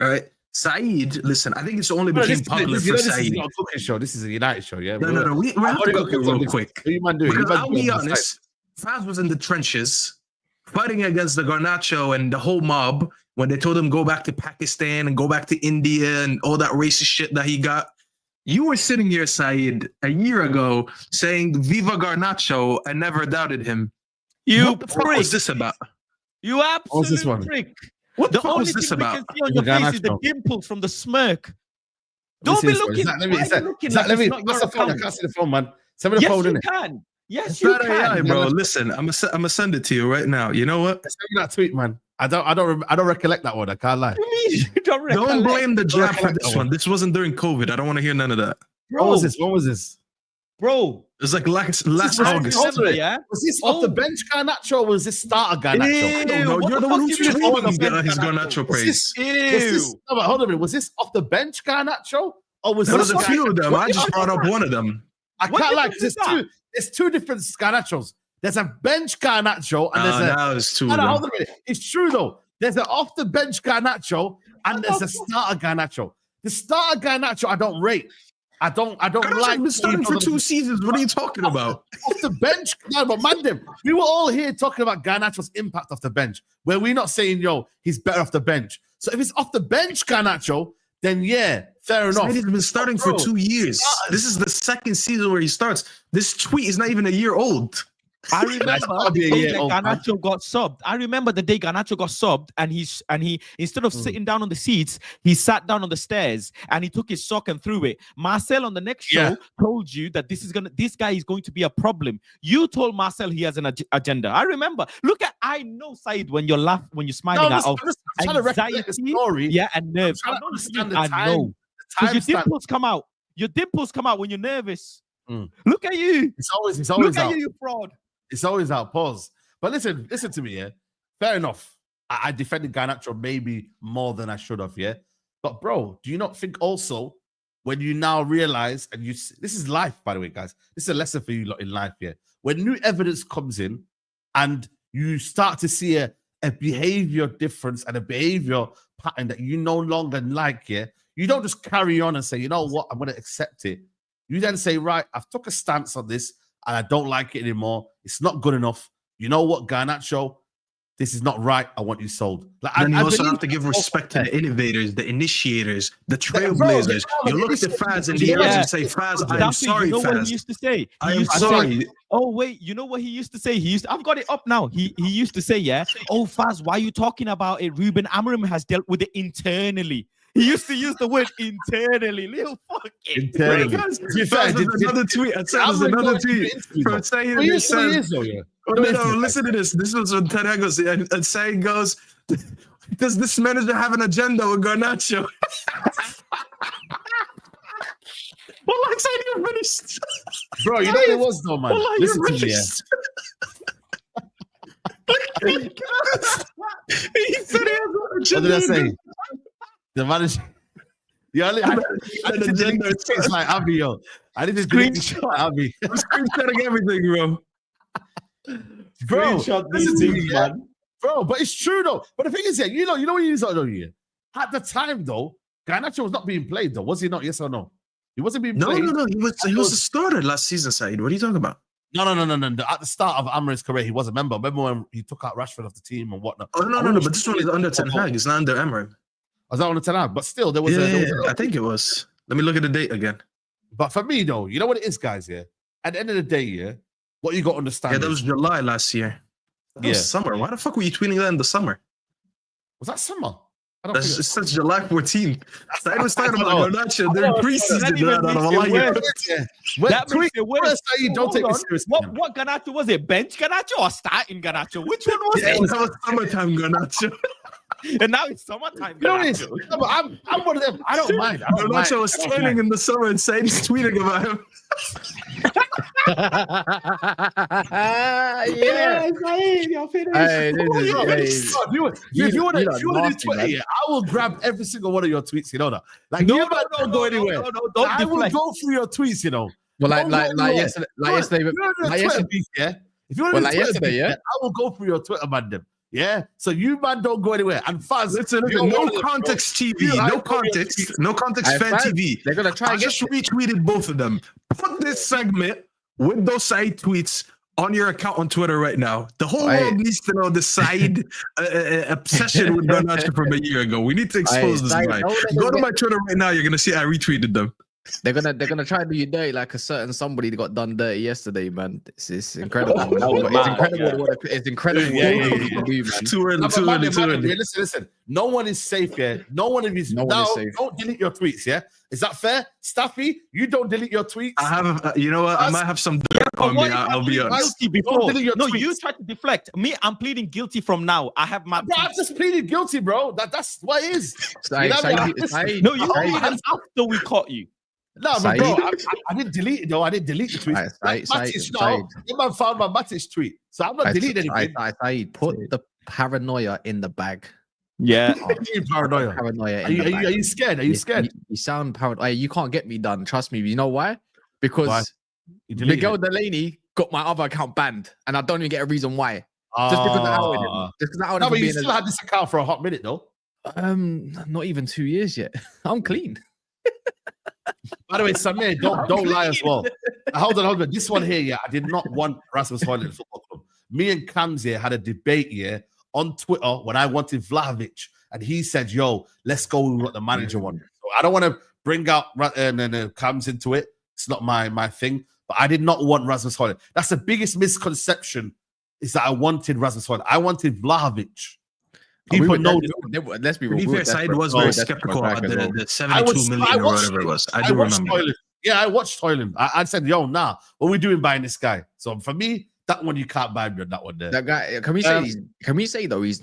All right. Saeed, listen, I think it's only became popular for Saeed. This is not a cooking show. This is a United show, yeah? No. We have to cook it real quick. What you man doing? Because I'll be honest, Faz was in the trenches fighting against the Garnacho and the whole mob when they told him go back to Pakistan and go back to India and all that racist shit that he got. You were sitting here, Saeed, a year ago saying Viva Garnacho and never doubted him. What the fuck was this about? You absolute prick. What the only was this thing about? We can see on your face is the dimples from the smirk. Don't be looking. Let me. That's the phone. I can't see the phone, man. Send me the phone, innit? Yes, you can. Yes, you can. AI, bro. Listen, I'm gonna send it to you right now. You know what? Send me that tweet, man. I don't recollect that one. I can't lie. Don't blame the jab for this one. This wasn't during COVID. I don't want to hear none of that. Bro, when was this? Bro, it was like last August. Yeah? Was this off the bench Garnacho or was this starter Garnacho? No, you're the one who's talking about his Garnacho praise. No, but hold on a minute. Was this off the bench Garnacho? Or was this a few of them? I just brought up one of them. I can't lie. There's two different Garnachos. There's a bench Garnacho and there's a. That was too. Hold on a minute. It's true though. There's an off the bench Garnacho and there's a starter Garnacho. The starter Garnacho I don't rate. I don't like. Been starting for 2 seasons. What are you talking about? Off the bench, no, but man, them. We were all here talking about Garnacho's impact off the bench. Where we're not saying, yo, he's better off the bench. So if it's off the bench, Garnacho, then yeah, fair enough. He's been starting for 2 years. This is the 2nd season where he starts. This tweet is not even a year old. I remember the day that Garnacho got subbed. I remember the day Garnacho got subbed, and he instead of sitting down on the seats, he sat down on the stairs and he took his sock and threw it. Marcel on the next show told you that this guy is going to be a problem. You told Marcel he has an agenda. I remember. I know Saeed when you're smiling at anxiety, the story. Yeah, and nerves. I don't understand the I time. know. Because your dimples come out. Your dimples come out when you're nervous. Look at you. It's always Look out. at you fraud. It's always out. Pause. But listen to me, yeah. Fair enough. I defended Garnacho maybe more than I should have, yeah. But bro, do you not think also when you now realize, and this is life, by the way, guys. This is a lesson for you lot in life, yeah. When new evidence comes in and you start to see a behavior difference and a behavior pattern that you no longer like, yeah, you don't just carry on and say, you know what, I'm going to accept it. You then say, right, I've took a stance on this and I don't like it anymore. It's not good enough. You know what, Garnacho? This is not right. I want you sold. Then you also have to give respect to the innovators, the initiators, the trailblazers. You look at the Faz in the eyes and say, Faz, I'm sorry, you know Faz. What he used to say? I'm sorry. Oh, wait, you know what he used to say? I've got it up now. He used to say, yeah, oh, Faz, why are you talking about it? Ruben Amorim has dealt with it internally. He used to use the word internally. Little fucking internally. Another tweet. I said there's another tweet from Saeed. No, listen to this. This was when Ten goes and Saeed goes, does this manager have an agenda with Garnacho? Well, like Saeed, you're finished. Bro, you know what it was though, man. Well, listen to me, He said he has an agenda. What did I say? The manager. Yeah, I need to delete the tweets like Abby, yo. I need to screenshot Abby. I'm screenshotting everything, bro. Screenshot these things, man. Bro, but it's true though. But the thing is, yeah, you know what you saw though, yeah. At the time though, Garnacho was not being played though. Was he not? Yes or no? He wasn't being played. No. He was a starter last season, Saeed. What are you talking about? No. At the start of Amorim's career, he was a member. Remember when he took out Rashford off the team and whatnot? Oh, no. But this one is under Ten Hag. It's not under Amorim. I was not on the 10, but still there was I think it was. Let me look at the date again. But for me though, you know what it is, guys, yeah? At the end of the day, yeah, what you got to understand. Yeah, that was July last year. That was summer. Why the fuck were you tweeting that in the summer? Was that summer? It's since July 14th. I was talking about Garnacho during preseason. That makes it worse. You don't take it seriously. What Garnacho was it? Bench Garnacho or starting Garnacho? Which one was it? That was summertime Garnacho. And now it's summertime. You know what it is? No, I'm one of them. I don't mind. Garnacho was training in the summer and saying he's tweeting about him. If you want to do Twitter, yeah, I will grab every single one of your tweets. You know that. Like, don't go anywhere. Don't I will go through your tweets. You know. Well, like yesterday, yeah. If you want to yesterday, yeah, I will go through your Twitter, man. Yeah, so you man don't go anywhere. And Faz, listen, no context TV, no context fan TV. They're gonna try. I just retweeted both of them. Put this segment with those side tweets on your account on Twitter right now. The whole world needs to know the side obsession with Garnacho from a year ago. We need to expose this guy. Go to my Twitter right now. You're gonna see I retweeted them. They're gonna try to do you dirty like a certain somebody that got done dirty yesterday, man. It's incredible. It's incredible. Man. Too early. Listen. No one is safe here. No one is safe. Don't delete your tweets. Yeah, is that fair, Staffy? You don't delete your tweets. I have. You know what? I might have some dirt on me. I'll be honest. Before. You tried to deflect. Me, I'm pleading guilty from now. I have my. Bro, I just pleaded guilty, bro. That's what it is. No, you pleaded after we caught you. No, but bro, I didn't delete it though. I didn't delete the tweet. The man found my Matic tweet, so I'm not deleting anything. I put the paranoia in the bag. Yeah, paranoia. Are you scared? Are you scared? You sound paranoid. You can't get me done. Trust me. You know why? Because Miguel Delaney got my other account banned, and I don't even get a reason why. Just because I outed him. Just because I outed no, him. but you still had this account for a hot minute, though. Not even 2 years yet. I'm clean. By the way, Samir, don't lie as well. Hold on. This one here, yeah, I did not want Rasmus Højlund Football Club. Me and Kams here had a debate here on Twitter when I wanted Vlahovic, and he said, "Yo, let's go with what the manager wanted." So I don't want to bring out Kams into it. It's not my thing. But I did not want Rasmus Højlund. That's the biggest misconception. Is that I wanted Rasmus Højlund. I wanted Vlahovic. People know. Let's be real. Fair, Saeed was very skeptical about the 72 million or whatever it was. I do remember. Yeah, I watched Højlund. I said, yo, nah, what are we doing buying this guy? So for me, that one you can't buy me on that one there. That guy, can we say though, he's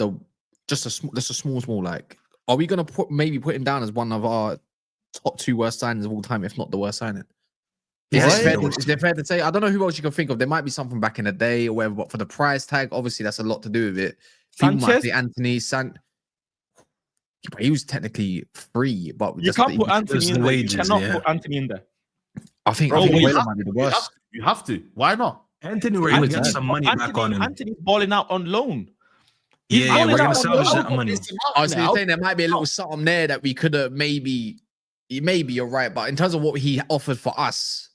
just a small like, are we gonna put him down as one of our top 2 worst signings of all time, if not the worst signing? Is it fair to say? I don't know who else you can think of. There might be something back in the day or whatever, but for the price tag, obviously that's a lot to do with it. Sanchez? Anthony he was technically free, but you can't put Anthony in there. You cannot put Anthony in there. I think Højlund might be the worst. You have to. Why not? Anthony, we're going to get some money back on him. Anthony's balling out on loan. Yeah, we're going to salvage that money. I was saying there might be a little something there that we could have maybe you're right, but in terms of what he offered for us.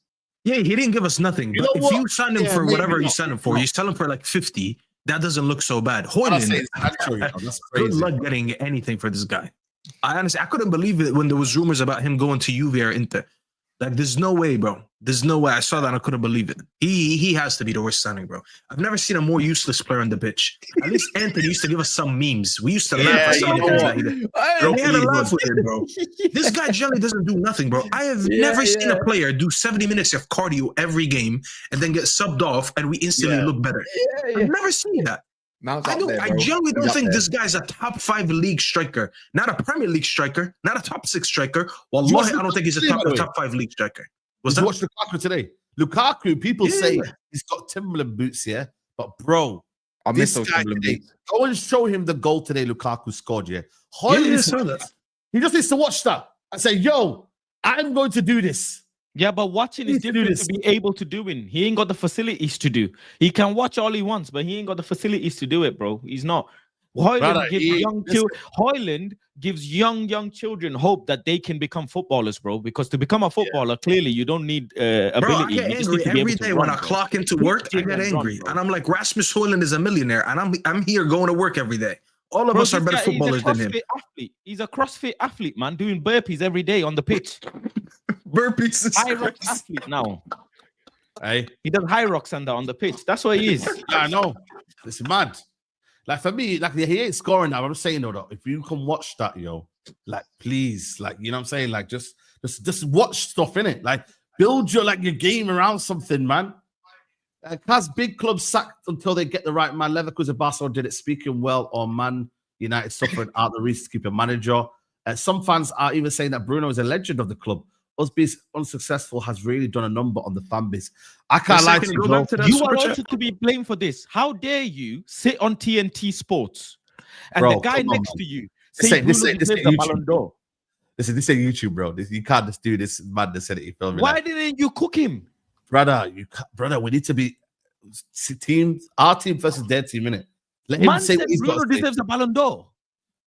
Yeah, he didn't give us nothing. But if you sign him for whatever you signed him for, you sell him for like 50. That doesn't look so bad. Højlund, good luck getting anything for this guy. I couldn't believe it when there was rumors about him going to Juve or Inter. Like, there's no way, bro. There's no way. I saw that and I couldn't believe it. He has to be the worst signing, bro. I've never seen a more useless player on the pitch. At least Anthony used to give us some memes. We used to laugh at some of the things that he did. We had a laugh with it, bro. This guy generally doesn't do nothing, bro. I have never seen a player do 70 minutes of cardio every game and then get subbed off and we instantly look better. I've never seen that. I genuinely don't think this guy's a top 5 league striker, not a Premier League striker, not a top 6 striker. Wallahi, I don't think he's a top 5 league striker. Did you watch Lukaku today? Lukaku, people say he's got Timberland boots here, but bro, I miss those Timberland boots. Go and show him the goal today Lukaku scored, yeah. He just needs to watch that and say, yo, I'm going to do this. Yeah, but watching is different to be able to do it. He ain't got the facilities to do. He can watch all he wants, but he ain't got the facilities to do it, bro. He's not. Højlund gives young children hope that they can become footballers, bro. Because to become a footballer, clearly you don't need ability. Bro, I get angry every day when I clock into work. I get angry, and I'm like, Rasmus Højlund is a millionaire, and I'm here going to work every day. All of us are better footballers than him. He's a CrossFit athlete, man, doing burpees every day on the pitch. Burpees is high rocks athlete now. Hey, he does high rocks and on the pitch. That's what he is. Yeah, I know. It's mad. Like for me, like he ain't scoring now. I'm just saying though, if you can watch that, yo, like please, like you know what I'm saying, like just watch stuff in it. Like build your game around something, man. Has big clubs sacked until they get the right man. Leverkusen, Barcelona did it. Speaking well, or Man United suffering out the reach to keep a manager. Some fans are even saying that Bruno is a legend of the club. Us being unsuccessful has really done a number on the fan base. I can't lie to you, bro. You are also to be blamed for this. How dare you sit on TNT Sports and the guy next to you say this ain't YouTube. This ain't YouTube, bro. You can't just do this madness that you filming. Why didn't you cook him? Brother, we need to be our team versus their team, innit? Let him say what he's got to say. Bruno deserves a Ballon d'Or.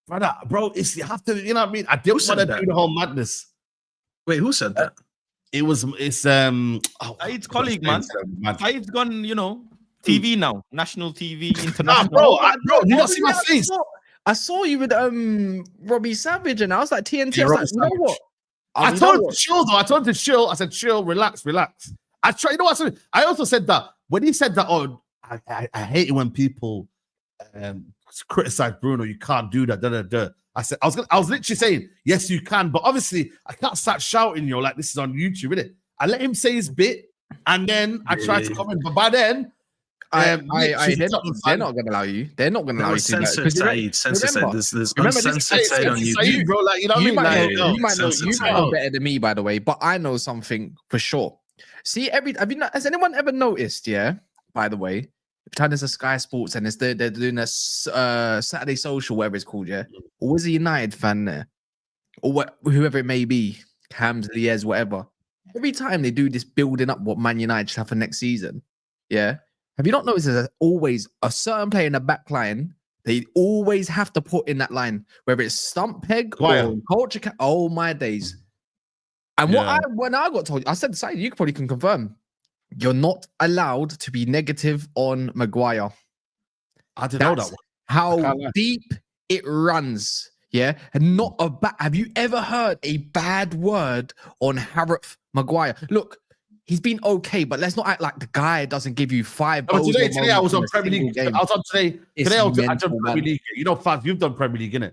Brother, bro, you have to, you know what I mean? I didn't want to do the whole madness. Wait, who said that? It's Saeed's colleague, man. Saeed's gone, TV now, national TV, international. Bro, you don't see my face. I saw you with Robbie Savage, and I was like TNT. I was like, you know what? I told him to chill though. I told him to chill. I said, chill, relax. I tried. You know what? I also said that when he said that. Oh, I hate it when people criticize Bruno. You can't do that. I said I was literally saying yes, you can, but obviously I can't start shouting. Like this is on YouTube, innit? I let him say his bit, and then I tried to comment. But by then, they're not going to allow you. They're not going to allow you to. Censored Saeed. There's uncensored Saeed on YouTube, bro. Like you know what I mean? You might know better than me, by the way. But I know something for sure. See, has anyone ever noticed? Yeah, by the way. Pretend it's a Sky Sports and they're doing a Saturday Social, whatever it's called, yeah? Always a United fan there. Or whoever it may be, Cams, Liez, whatever. Every time they do this building up what Man United should have for next season, Yeah. Have you not noticed there's always a certain player in the back line? They always have to put in that line, whether it's stump peg or culture. Oh my days! And when I got told, I said, "Saeed, you probably can confirm, you're not allowed to be negative on Maguire." I didn't know that one. How deep it runs. Yeah, and not a bad. Have you ever heard a bad word on Harrop Maguire? Look. He's been okay, but let's not act like the guy doesn't give you 5 goals. Today I was on Premier League. Game. I was on today. Today I've done Premier League. You know, Faz, you've done Premier League, innit?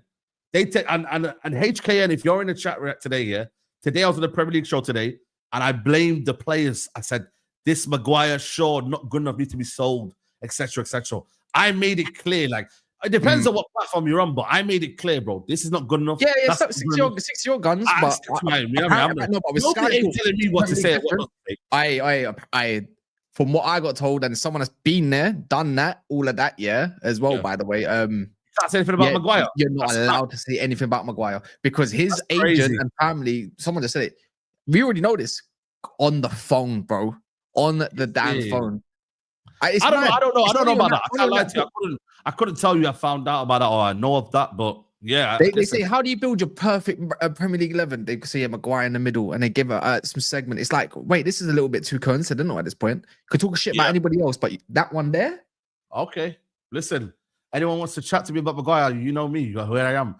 They take and HKN. If you're in the chat today, yeah. Today I was on the Premier League show today, and I blamed the players. I said this Maguire, sure, not good enough, need to be sold, etc., etc. I made it clear, like. It depends on what platform you're on, but I made it clear, bro. This is not good enough. Yeah, so 6-year guns, but you're telling me what to say. I, from what I got told, and someone that's been there, done that, all of that, as well. By the way, you can't say anything about Maguire. You're not allowed to say anything about Maguire because his agent and family. Someone just said it. We already know this on the phone, bro. On the damn phone. I don't know about that. I can't lie to you. I couldn't tell you I found out about that or I know of that, but yeah. They say, how do you build your perfect Premier League 11? They say Maguire in the middle and they give some segment. It's like, wait, this is a little bit too coincidental at this point. Could talk shit about anybody else, but that one there? Okay. Listen, anyone wants to chat to me about Maguire, you know me, you know where I am.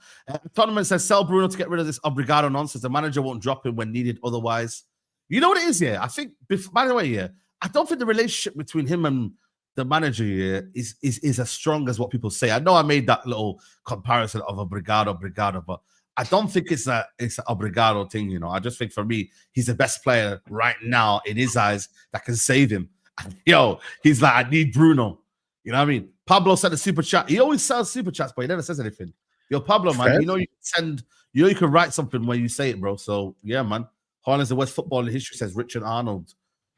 Tournament says, sell Bruno to get rid of this obrigado nonsense. The manager won't drop him when needed otherwise. You know what it is, I think, by the way, I don't think the relationship between him and the manager here is as strong as what people say. I know I made that little comparison of obrigado, but I don't think it's an obrigado thing, you know. I just think for me, he's the best player right now in his eyes that can save him. Yo, he's like, I need Bruno. You know what I mean? Pablo sent a super chat. He always sells super chats, but he never says anything. Yo, Pablo, man, you know you can write something when you say it, bro. So yeah, man. Holland's the West football in history, says Richard Arnold.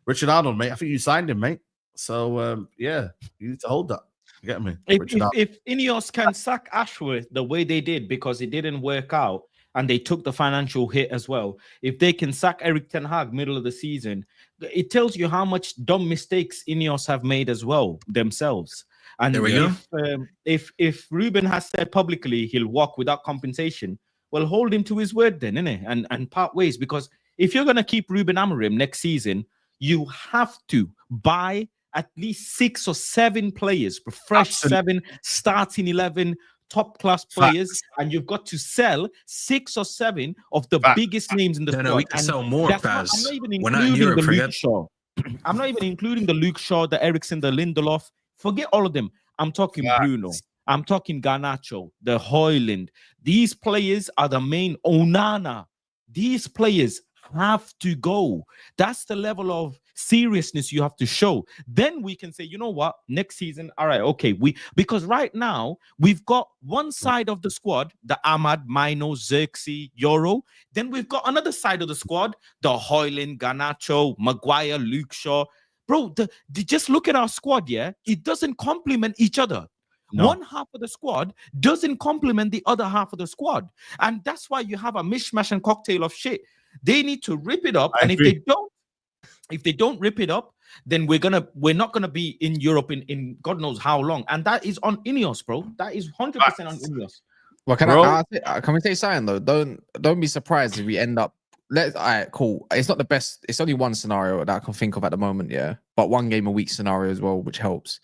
Richard Arnold, mate. I think you signed him, mate. So, you need to hold that. You get me? If Ineos can sack Ashworth the way they did because it didn't work out and they took the financial hit as well, if they can sack Erik ten Hag middle of the season, it tells you how much dumb mistakes Ineos have made as well themselves. And if Ruben has said publicly he'll walk without compensation, well, hold him to his word then, innit? And part ways, because if you're going to keep Ruben Amorim next season, you have to buy at least 6 or 7 players, fresh 7 starting 11 top class players, and you've got to sell 6 or 7 of the biggest names in the squad. We can sell more. I'm not even including the Luke Shaw. I'm not even including the Luke Shaw, the Eriksson, the Lindelof. Forget all of them. I'm talking Bruno. I'm talking Garnacho, the Højlund. These players are the main Onana. These players have to go. That's the level of seriousness you have to show. Then we can say, you know what, next season, all right, okay, because right now we've got one side of the squad, the Ahmad, Mino, Xerxes, Euro. Then we've got another side of the squad, the Højlund, Garnacho, Maguire, Luke Shaw. Bro, just look at our squad, it doesn't complement each other. No. One half of the squad doesn't complement the other half of the squad. And that's why you have a mishmash and cocktail of shit. They need to rip it up. And if they don't rip it up, then we're not gonna be in Europe in God knows how long. And that is on Ineos, bro. That is 100% on Ineos. Well, can we say something though? Don't be surprised if we end up. All right, cool. It's not the best. It's only one scenario that I can think of at the moment, but 1 game a week scenario as well, which helps.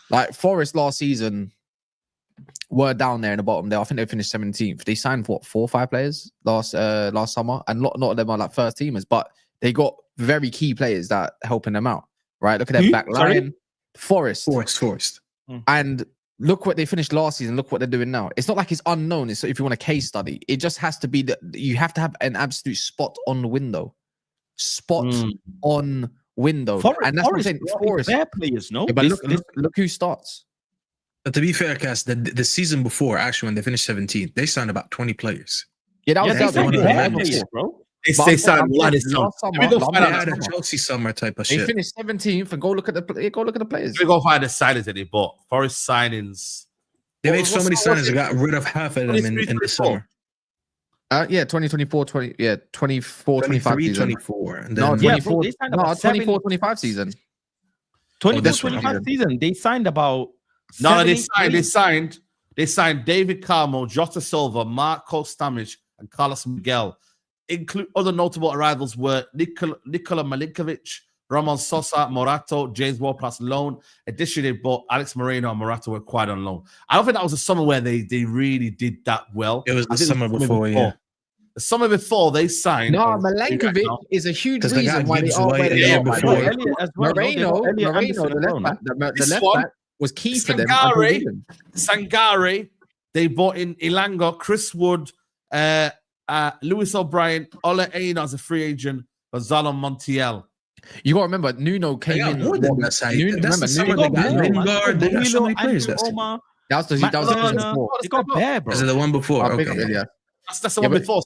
Like Forest last season were down there in the bottom there. I think they finished 17th. They signed 4 or 5 players last summer, and not of them are like first teamers, but they got very key players that helping them out. Right? Look at their back line. Forest. And look what they finished last season. Look what they're doing now. It's not like it's unknown. It's if you want a case study, it just has to be that you have to have an absolute spot on the window. On window. And that's what I'm saying. Forest. Their players, no? Yeah, but look who starts. But to be fair, Cass, the season before, actually, when they finished 17th, they signed about 20 players. Yeah, that was one of the players, bro. They signed a lot of summer. They had a Chelsea summer type of shit. They finished 17th, and go look at the players. We go find the signings that they bought. Forest signings. They made so many signings. They got rid of half of them in the summer. 2024, 24, 25 season. 24. And then, 24, 24, 25 season. 24-25 season, they signed about. No, they signed David Carmo, Jota Silva, Marco Stamic, and Carlos Miguel. Include other notable arrivals were Nikola Milinkovic, Ramon Sosa, Morato, James Ward-Prowse loan. Additionally, both Alex Moreno and Morato were acquired on loan. I don't think that was a summer where they really did that well. It was the summer before, yeah. The summer before they signed. No, Milenkovic is a huge reason why they are where they are. Moreno, the left back was key for them. Sangare, they bought in Ilanga, Chris Wood, Lewis O'Brien, Ola Aina as a free agent, Gonzalo Montiel. You got to remember, Nuno came in. More than that side. That's the summer they got Lingard. They got so many players. That was the season before. They got Bear, bro. Is it the one before? Okay. Yeah. That's the one before.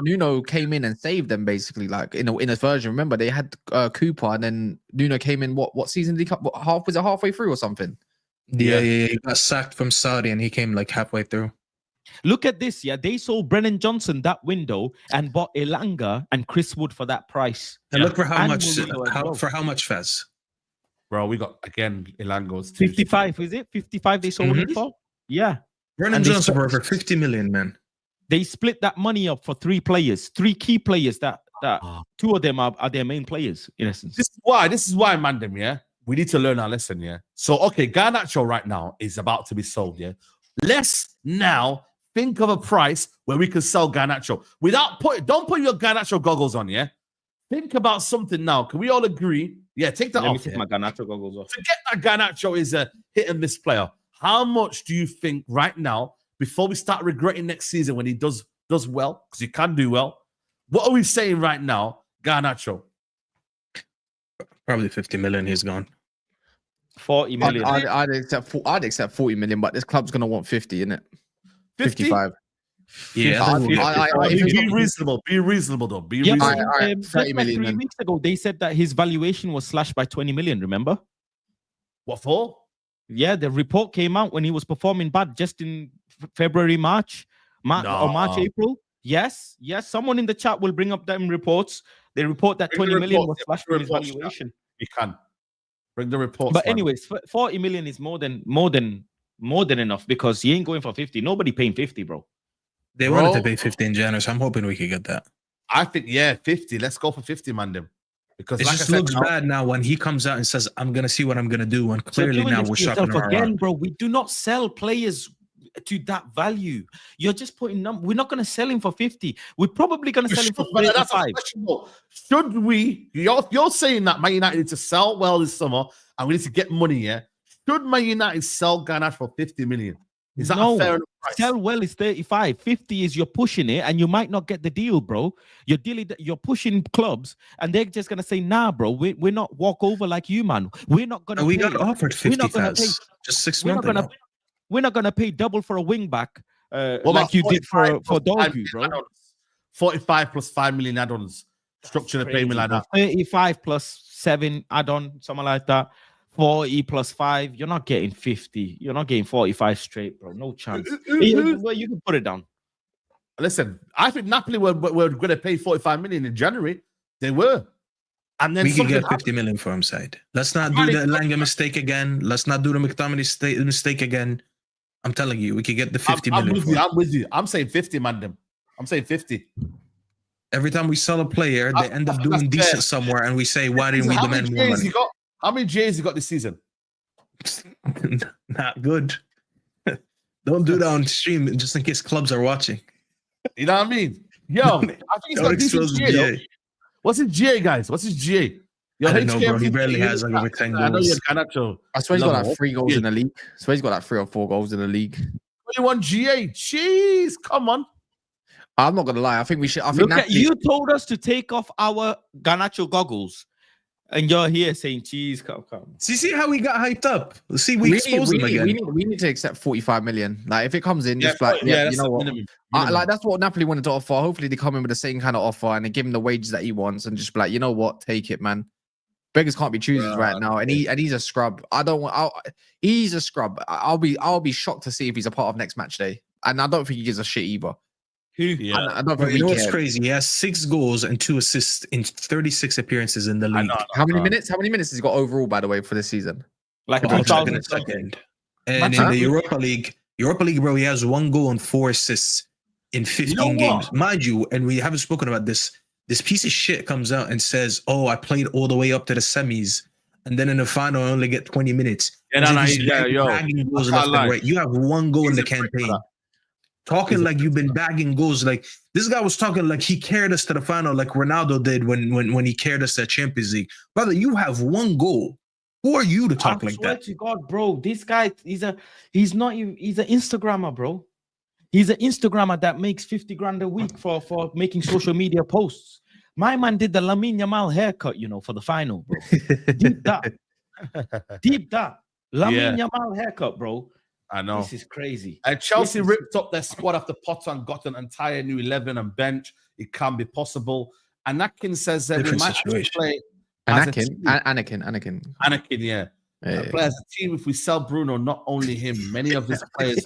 Nuno came in and saved them basically, like in a version. Remember, they had Cooper, and then Nuno came in. What season did he come? Was it halfway through or something? Yeah. He got sacked from Saudi, and he came like halfway through. Look at this, yeah. They sold Brennan Johnson that window and bought Elanga and Chris Wood for that price. And look for how much, Fez? Bro, we got again Elango's 55, is it? 55 they sold it for? Yeah. Brennan Johnson for over 50 million, man. They split that money up for three key players that two of them are their main players, in essence. This is why, Mandem, yeah. We need to learn our lesson, yeah. So, okay, Garnacho right now is about to be sold, yeah. Let's now think of a price where we can sell Garnacho don't put your Garnacho goggles on, yeah? Think about something now. Can we all agree? Yeah, take that off. Let me take my Garnacho goggles off. Forget that Garnacho is a hit and miss player. How much do you think right now, before we start regretting next season when he does well, because he can do well, what are we saying right now, Garnacho? Probably 50 million he's gone. 40 million. I'd accept 40 million, but this club's going to want 50, isn't it? 55. Yeah. Be reasonable. Be reasonable, though. Be reasonable. 30 million. 3 weeks ago, they said that his valuation was slashed by 20 million, remember? What for? Yeah, the report came out when he was performing bad just in February, March, April. Yes. Someone in the chat will bring up them reports. They report that 20 million was slashed from his valuation. You can. Bring the reports. But anyways, 40 million is more than enough because he ain't going for 50. Nobody paying 50, bro. They wanted to pay 50 in January, so I'm hoping we could get that. I think 50. Let's go for 50, Mandem. Because it just looks bad now when he comes out and says, "I'm gonna see what I'm gonna do," and clearly now we're shopping around. Again, bro, we do not sell players to that value. You're just putting we're not gonna sell him for 50. We're probably gonna sell him for 35. Should we? You're saying that Man United need to sell well this summer and we need to get money, yeah? Should Man United sell Garnacho for 50 million? Is that a fair enough price? Sell well is 35. 50 is you're pushing it and you might not get the deal, bro. You're pushing clubs and they're just gonna say, nah, bro, we're not walk over like you, man. We're not gonna we got offered 50,000 just 6 months ago. We're not gonna pay double for a wing back like you did for Dorgu, bro. 45 plus 5 million add-ons. Structure the payment like that. 35 plus 7 add-on, something like that. 40 plus 5, you're not getting 50. You're not getting 45 straight, bro. No chance. You can put it down. Listen, I think Napoli were going to pay 45 million in January. They were. And then we can get 50 million for him side. Let's not do the Elanga mistake again. Let's not do the McTominay mistake again. I'm telling you, we could get the 50 million. I'm with you. I'm saying 50, man. I'm saying 50. Every time we sell a player, they end up doing decent somewhere, and we say, why didn't we demand more money? How many J's you got this season? Not good. Don't do that on stream just in case clubs are watching. You know what I mean? Yo, I think he's got decent GA. What's his GA, guys? What's his GA? I don't know, bro. He barely has like over 10 goals. I know you Garnacho. I swear he's got like 3 goals in the league. I swear he's got like 3 or 4 goals in the league. 21 GA. Jeez, come on. I'm not gonna lie. I think we should. You told us to take off our Garnacho goggles. And you're here saying, "Cheese, come." See how we got hyped up. See, we exposed him again. We need to accept 45 million. Like, if it comes in, just you know what? Minimum. Like, that's what Napoli wanted to offer. Hopefully, they come in with the same kind of offer and they give him the wages that he wants, and just be like, you know what, take it, man. Beggars can't be choosers right now, and he's a scrub. He's a scrub. I'll be shocked to see if he's a part of next match day, and I don't think he gives a shit either. Yeah. I don't Bro, think you know we what's care. crazy? He has 6 goals and 2 assists in 36 appearances in the league. How many minutes? How many minutes has he got overall, by the way, for this season? Like I'll check in 2,000 a second. And Imagine in the that. Europa League, bro, he has 1 goal and 4 assists in 15 games. Mind you, and we haven't spoken about this. This piece of shit comes out and says, "Oh, I played all the way up to the semis, and then in the final, I only get 20 minutes." Bagging goals left and right. You have 1 goal in the campaign. Talking like you've been bagging goals. Like this guy was talking like he carried us to the final, like Ronaldo did when he carried us to Champions League. Brother, you have 1 goal. Who are you to talk like that? I swear to God, bro, this guy he's an Instagrammer, bro. He's an Instagrammer that makes 50 grand a week for making social media posts. My man did the Lamine Yamal haircut, for the final, bro. Deep that. Lamine Yamal haircut, bro. I know. This is crazy. And Chelsea ripped up their squad after Potter and got an entire new 11 and bench. It can be possible. And Atkins says that we might play Anakin, yeah. Play as a team if we sell Bruno, not only him. Many of his players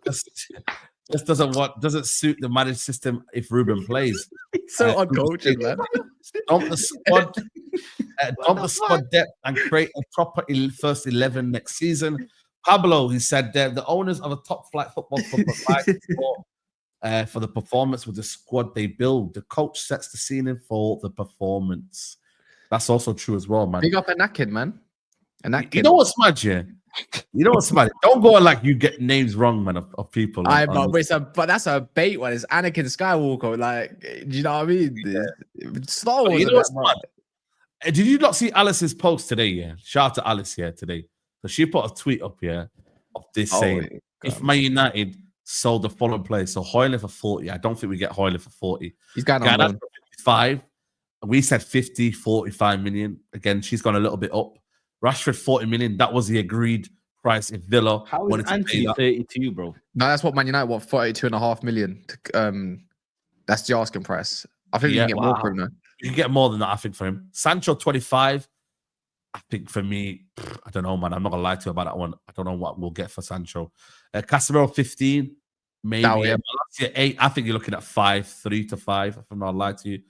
just doesn't suit the managed system if Ruben plays. So uncoaching, man. Dump the squad depth and create a proper first 11 next season. Pablo, he said the owners of a top flight football club for the performance with the squad they build. The coach sets the scene for the performance. That's also true as well, man. Big up Anakin, man. You know what's mad, yeah? Don't go on like you get names wrong, man, of people. But that's a bait one. It's Anakin Skywalker. Like, do you know what I mean? Yeah. Star Wars. You know what's mad? Did you not see Alice's post today? Yeah, shout out to Alice here today. So she put a tweet up here of this saying, if Man United sold the following players, so Højlund for 40, I don't think we get Højlund for 40. He's going on for 55. We said 50, 45 million. Again, she's gone a little bit up. Rashford 40 million. That was the agreed price if Villa wanted to pay that. 32, bro. No, that's what Man United want, 42.5 million. That's the asking price. I think you can get more for him now. You can get more than that, I think, for him. Sancho 25. I think for me, I don't know, man. I'm not gonna lie to you about that one. I don't know what we'll get for Sancho. Casemiro 15, maybe. Last year 8. I think you're looking at 3 to 5. If I'm not gonna lie to you.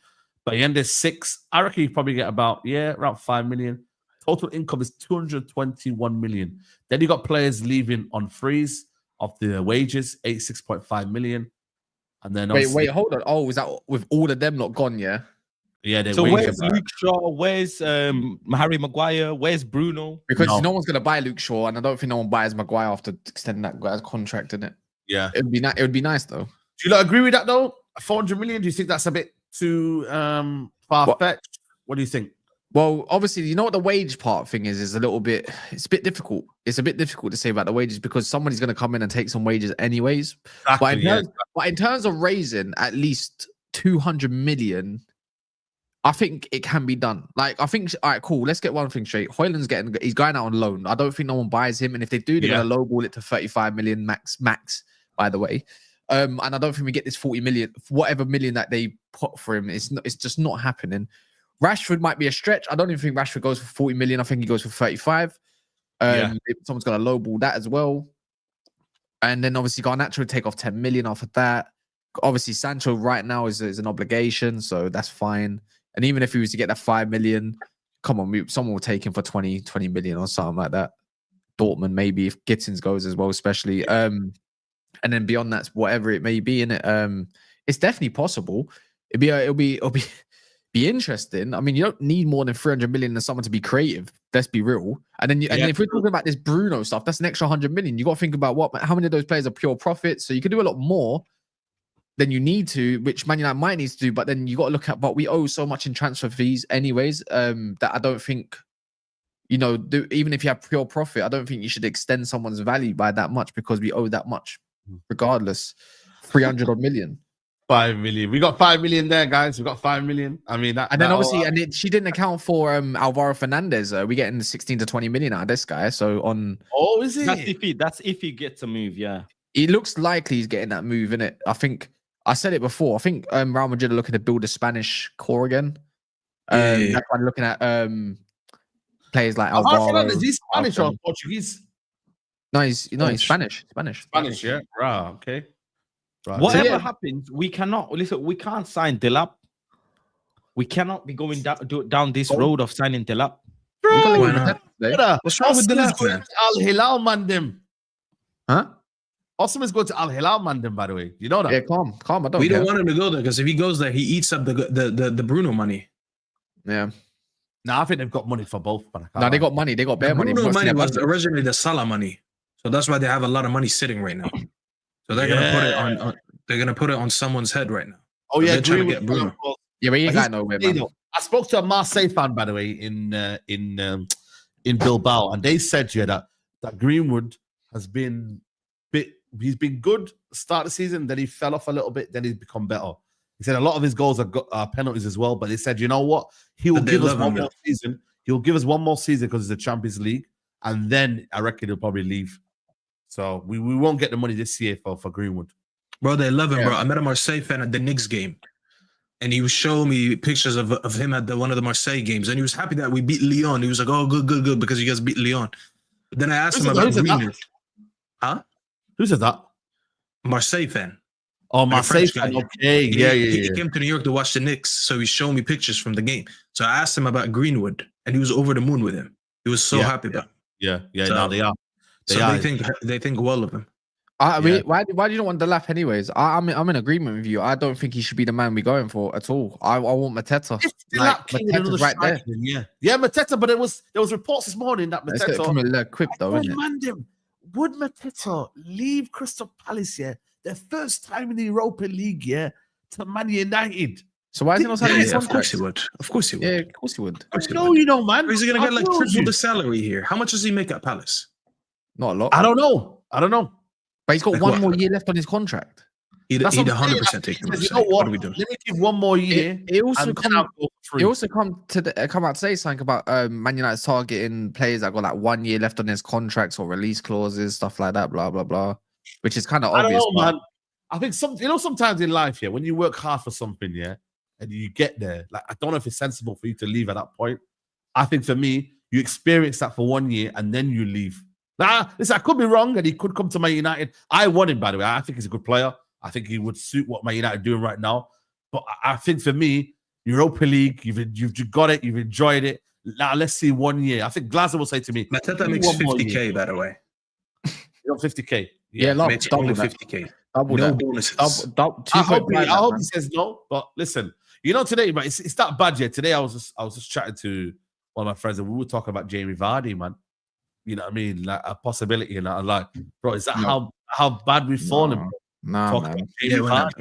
But the end is 6. I reckon you probably get about around 5 million. Total income is 221 million. Then you got players leaving on freeze of the wages, 86.5 million. And then wait, hold on. Oh, is that with all of them not gone? Yeah. Yeah. So where's Luke Shaw? Where's Harry Maguire? Where's Bruno? Because no one's gonna buy Luke Shaw, and I don't think no one buys Maguire after extending that guy's contract, in it. Yeah. It would be nice though. Do you not agree with that though? 400 million. Do you think that's a bit too far-fetched? What do you think? Well, obviously, you know what the wage part thing is a little bit. It's a bit difficult. It's a bit difficult to say about the wages because somebody's going to come in and take some wages anyways. Exactly, but in terms of raising at least 200 million, I think it can be done. Like, I think, all right, cool. Let's get one thing straight. Højlund's he's going out on loan. I don't think no one buys him, and if they do, they're going to lowball it to 35 million max. By the way. And I don't think we get this 40 million, whatever million that they put for him. It's just not happening. Rashford might be a stretch. I don't even think Rashford goes for 40 million. I think he goes for 35. Someone's going to lowball that as well. And then obviously Garnacho would take off 10 million off of that. Obviously Sancho right now is an obligation, so that's fine. And even if he was to get that 5 million, come on, someone will take him for 20 million or something like that. Dortmund maybe if Gittins goes as well, especially. And then beyond that, whatever it may be in it, it's definitely possible. It'll be interesting. I mean, you don't need more than 300 million than someone to be creative. Let's be real. And then, if we're talking about this Bruno stuff, that's an extra 100 million. You got to think about how many of those players are pure profit. So you can do a lot more than you need to, which Man United might need to do. But then you got to look at, but we owe so much in transfer fees, anyways. That I don't think, even if you have pure profit, I don't think you should extend someone's value by that much because we owe that much, regardless. 300 odd million. 5 million. We got 5 million there, guys. We got 5 million. I mean, she didn't account for Alvaro Fernandez. We're getting 16 to 20 million out of this guy. So is it? That's if he gets a move. Yeah, it looks likely he's getting that move, innit? I think I said it before. I think Real Madrid are looking to build a Spanish core again. That's why I'm looking at players like Alvaro. Fernandez, he's Spanish or Portuguese? No, he's Spanish. Spanish, yeah. Wow, okay. Right. Whatever happens, we cannot listen. We can't sign Delap. We cannot be going down this road of signing Delap. Bro, what's wrong with the left, man? Al-Hilal, man, them. Huh? Osman's going to Al-Hilal, man, them, by the way. You know that? Yeah, calm. We don't want him to go there because if he goes there, he eats up the Bruno money. Yeah. No, I think they've got money for both. No, they got money. They got bare money. Bruno money was originally the Salah money, so that's why they have a lot of money sitting right now. So they're gonna put it on. They're gonna put it on someone's head right now. Oh yeah, trying to get Bruno. Yeah, but he ain't got nowhere, man. I spoke to a Marseille fan, by the way, in Bilbao, and they said that Greenwood has been he's been good start of the season, then he fell off a little bit, then he's become better. He said a lot of his goals are penalties as well, but they said, you know what? He will give us one more season. He'll give us one more season because it's the Champions League, and then I reckon he'll probably leave. So we won't get the money this year for Greenwood. Bro, they love him, bro. I met a Marseille fan at the Knicks game, and he was showing me pictures of him at one of the Marseille games, and he was happy that we beat Lyon. He was like, oh, good, because you guys beat Lyon. But then I asked him about Greenwood. Huh? Who said that? Marseille fan. Oh, Marseille fan. Okay, He came to New York to watch the Knicks, so he's showing me pictures from the game. So I asked him about Greenwood, and he was over the moon with him. He was so happy about it. Yeah. So, no, they are. They think well of him. I mean, why do you not want the lap anyways? I'm in agreement with you. I don't think he should be the man we're going for at all. I want Mateta. Mateta's right there. Yeah, Mateta. But there was reports this morning that Mateta from a quip though, isn't it? Would Mateta leave Crystal Palace? Yeah, their first time in the Europa League. Yeah, to Man United. So why is he not signing his contract? Of course he would. Of course he would. Yeah, of course he would. No, you know, man. Or is he gonna get like triple the salary here? How much does he make at Palace? Not a lot. I don't know. But he's got one more year left on his contract. He'd 100% take him. You know what are we doing? Let me give one more year. It also come out today something about Man United targeting players that got like 1 year left on his contracts or release clauses, stuff like that, blah blah blah. Which is kind of obvious. I don't know, man. I think sometimes in life, when you work hard for something, and you get there, like I don't know if it's sensible for you to leave at that point. I think for me, you experience that for 1 year and then you leave. Nah, listen, I could be wrong, and he could come to Man United. I want him, by the way. I think he's a good player. I think he would suit what Man United are doing right now. But I think for me, Europa League, you've got it, you've enjoyed it. Now let's see 1 year. I think Glasgow will say to me, Mateta makes 50K, by the way. 50K. Yeah, makes only 50K. Double no that. bonuses. I hope he says no. But listen, today, man, it's that bad yet. Today I was just chatting to one of my friends, and we were talking about Jamie Vardy, man. You know what I mean? Like a possibility, and I'm like, bro, is that how bad we've fallen? No, man. Do you know what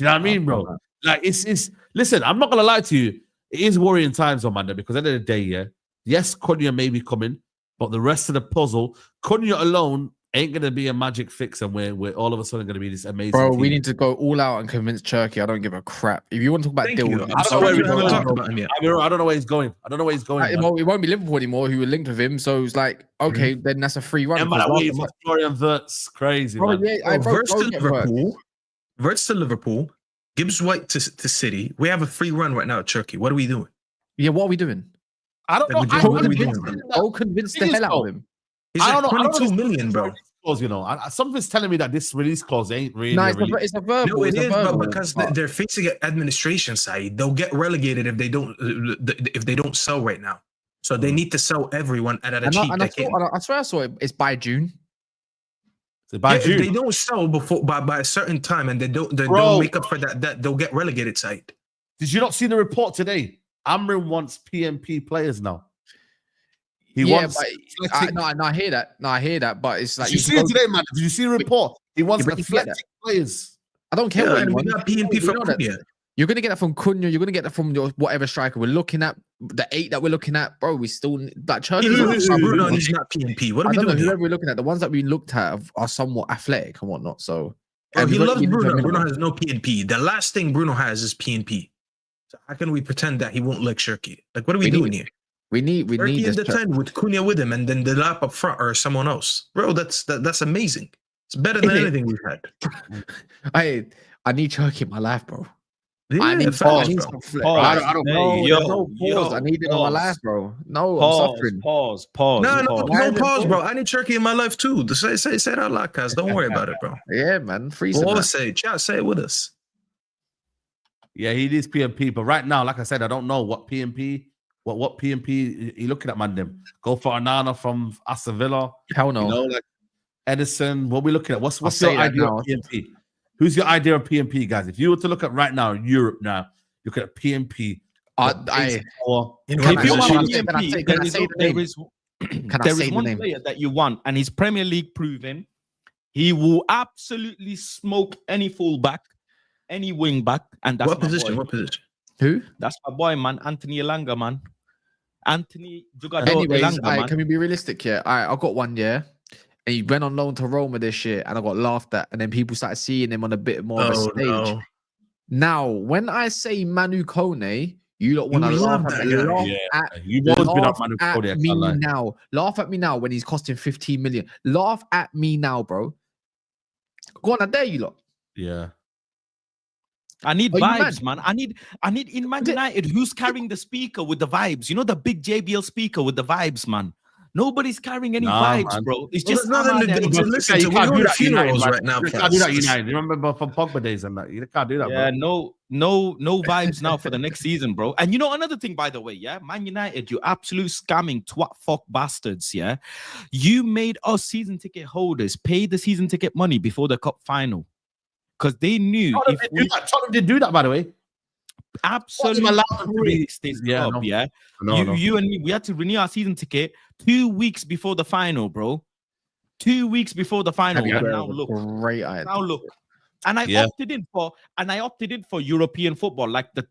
I mean, bro? Like it's. Listen, I'm not gonna lie to you. It is worrying times, Amanda, because at the end of the day, yes, Cunha may be coming, but the rest of the puzzle, Cunha alone ain't gonna be a magic fix, and we're all of a sudden gonna be this amazing. Bro, team. we need to go all out and convince Turkey. I don't give a crap. If you want to talk about deal, I don't know where he's going. It won't be Liverpool anymore who were linked with him. So it's like, okay, then that's a free run. Florian Wirtz, crazy. Bro, man. Wirtz to Liverpool, Gibbs White to City. We have a free run right now at Turkey. What are we doing? Yeah, what are we doing? I don't know. I'll convince the hell out of him. He's like 22 million, bro. Something's telling me that this release clause ain't really. No, it's a verbal. No, it is, but because they're facing an administration side, they'll get relegated if they don't sell right now. So they need to sell everyone at a cheap. I swear I saw it. It's by June. June. If they don't sell before by a certain time, and they don't make up for that, they'll get relegated side. Did you not see the report today? Amorim wants PMP players now. I hear that. No, I hear that. But it's like you see it today, man. Did you see the report? He wants athletic players. I don't care what we got PMP from Cunha. You're gonna get that from Cunha. You're gonna get that from your whatever striker we're looking at. The 8 that we're looking at, bro. We still like Church. Bruno, he's not PMP. What are we doing? Whoever we're looking at, the ones that we looked at are somewhat athletic and whatnot. So he loves Bruno. Bruno has no PNP. The last thing Bruno has is PNP. So how can we pretend that he won't like Shirky? Like, what are we doing here? We need in the 10 with Cunha with him, and then the lap up front or someone else, bro. That's amazing. It's better than anything we've had. I need Turkey in my life, bro. Yeah, I need facts, some bro. flex. Pause. I don't Hey, know. yo, There's no pause. I need it in my pause. life, bro. No, I'm Pause, suffering. pause. No, Pause. Why no is it pause, pause? bro. I need turkey in my life too. Say it out loud, cuz. Don't worry about it, bro. Yeah, man. Free We'll some. always say, chat, say it with us. Yeah, he needs PMP, but right now, like I said, I don't know what PMP, what PMP you looking at, man. Them go for Anana from Aston Villa. Hell no. You know, like Edison. What we looking at? What's I'll your say that idea now. of PMP? Who's your idea of PMP, guys? If you were to look at right now in Europe now, look at PMP. I In If you want Can I say- PMP, can I say the there name? is Can I there say is the one name? player that you want, and he's Premier League proven. He will absolutely smoke any fullback, any wing back, and that's What my position? boy. What position? Who? That's my boy, man. Anthony Elanga, man. Anthony Jugador Anyways, Elanga, man. can we be realistic here? I got one year, and he went on loan to Roma this year, and I got laughed at, and then people started seeing him on a bit more of a Oh, stage. no. Now, when I say Manu Kone, you don't want to You laugh love at that me. guy. Laugh Yeah, you've always been up, man. at me now. Laugh at me now when he's costing 15 million. Laugh at me now, bro. Go on, I dare you lot. Yeah. I need Are you vibes, mad? man. I need in Man United who's carrying the speaker with the vibes. You know the big JBL speaker with the vibes, man. Nobody's carrying any vibes, man. bro. It's Well, just there's nothing to do. Listen, you we're can't going do to that United, funerals man. right now. You can't do that United. You remember from Pogba days and that. You can't do that, Yeah, bro. no vibes now for the next season, bro. And you know another thing, by the way, yeah, Man United, you absolute scamming twat fuck bastards, yeah. You made us season ticket holders pay the season ticket money before the cup final because they knew Tottenham did do that, by the way. absolutely allowed them to be- pricks this Yeah, club, no. yeah. No. You and me, we had to renew our season ticket 2 weeks before the final, bro. 2 weeks before the final. Have you And got now a look. great idea. Now look. And I opted in for European football, like the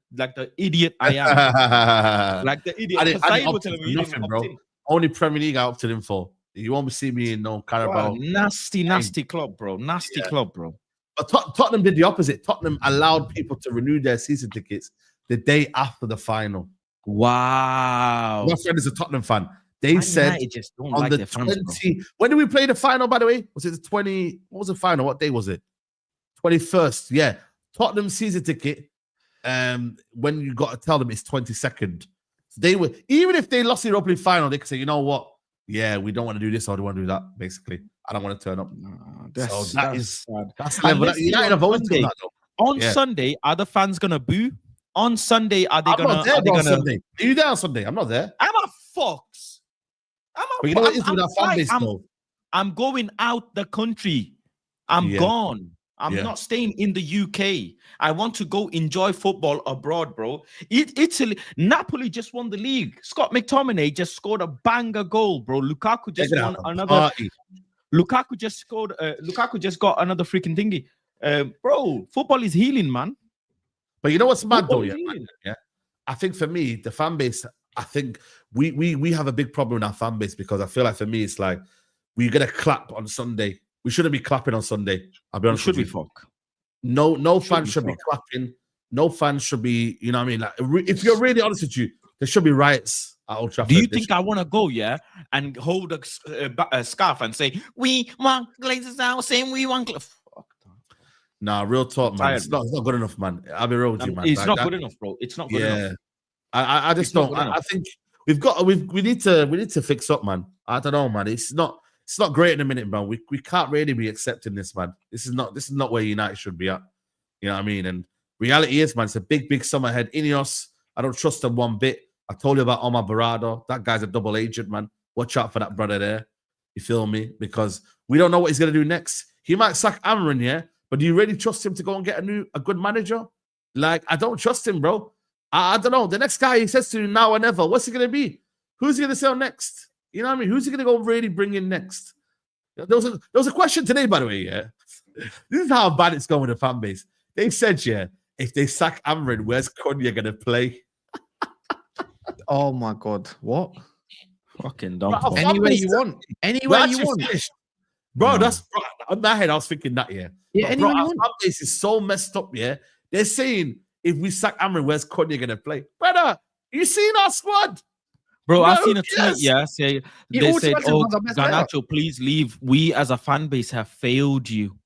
idiot I am. Like the idiot. I didn't Saeed was opt telling for me he nothing, didn't bro. opt in. Only Premier League I opted in for. You won't see me in no Carabao. Wow, nasty club, bro. Nasty club, bro. But Tottenham did the opposite. Tottenham allowed people to renew their season tickets the day after the final. Wow. My friend is a Tottenham fan. They Man said United just don't on like the their fans, bro. 20. When did we play the final, by the way? Was it the 20? What was the final? What day was it? 21st. Yeah. Tottenham season ticket. When you got to tell them it's 22nd. They were, even if they lost the Europa League final, they could say, you know what? Yeah, we don't want to do this or we don't want to do that, basically. I don't want to turn up. That's sad. That's the level. United have always done that, though. On Sunday, are the fans gonna boo? On Sunday, are they I'm gonna? not there Are they on gonna? Sunday. Are you there on Sunday? I'm not there. I'm a fox. But you know what it is with our fan base, though? I'm going out the country. I'm gone. I'm not staying in the UK. I want to go enjoy football abroad, bro. Italy, Napoli just won the league. Scott McTominay just scored a banger goal, bro. Lukaku just won another. Party. Lukaku just scored. Lukaku just got another freaking thingy. Bro, football is healing, man. But you know what's mad though, Football is yeah? healing. Yeah. I think for me, the fan base, I think we have a big problem in our fan base because I feel like for me, it's like we're gonna clap on Sunday. We shouldn't be clapping on Sunday. I'll be honest Should with we you. fuck? No fans should be clapping. No fans should be, you know what I mean? Like, if you're really honest with you, there should be riots at Old Trafford. Do you think I want to go, and hold a scarf and say, we want Glazers out, saying we want... Nah, real talk, man. It's not good enough, man. I'll be real with you, man. It's not good enough, bro. It's not good enough. I just don't. I think we need to fix up, man. I don't know, man. It's not great in a minute, man. We can't really be accepting this, man. This is not where United should be at. You know what I mean? And reality is, man, it's a big summer ahead. Ineos, I don't trust them one bit. I told you about Omar Barado. That guy's a double agent, man. Watch out for that brother there. You feel me? Because we don't know what he's gonna do next. He might sack Amorim, yeah. But do you really trust him to go and get a good manager? Like, I don't trust him, bro. I don't know. The next guy he says to you now or never, what's he going to be? Who's he going to sell next? You know what I mean? Who's he going to go really bring in next? There was a question today, by the way, yeah. This is how bad it's going with the fan base. They said, yeah, if they sack Amorim, where's Konya going to play? Oh, my God. What? Fucking dumb. Anywhere you want. Anywhere you want. Finished. Bro, that's on my head. I was thinking that, yeah. Yeah, but bro, our fan base is so messed up, yeah. They're saying if we sack Amorim, where's Konya gonna play? Brother, you seen our squad? Bro, No, I've seen a yes. tweet, say they said, "Oh, Garnacho, please leave. We as a fan base have failed you."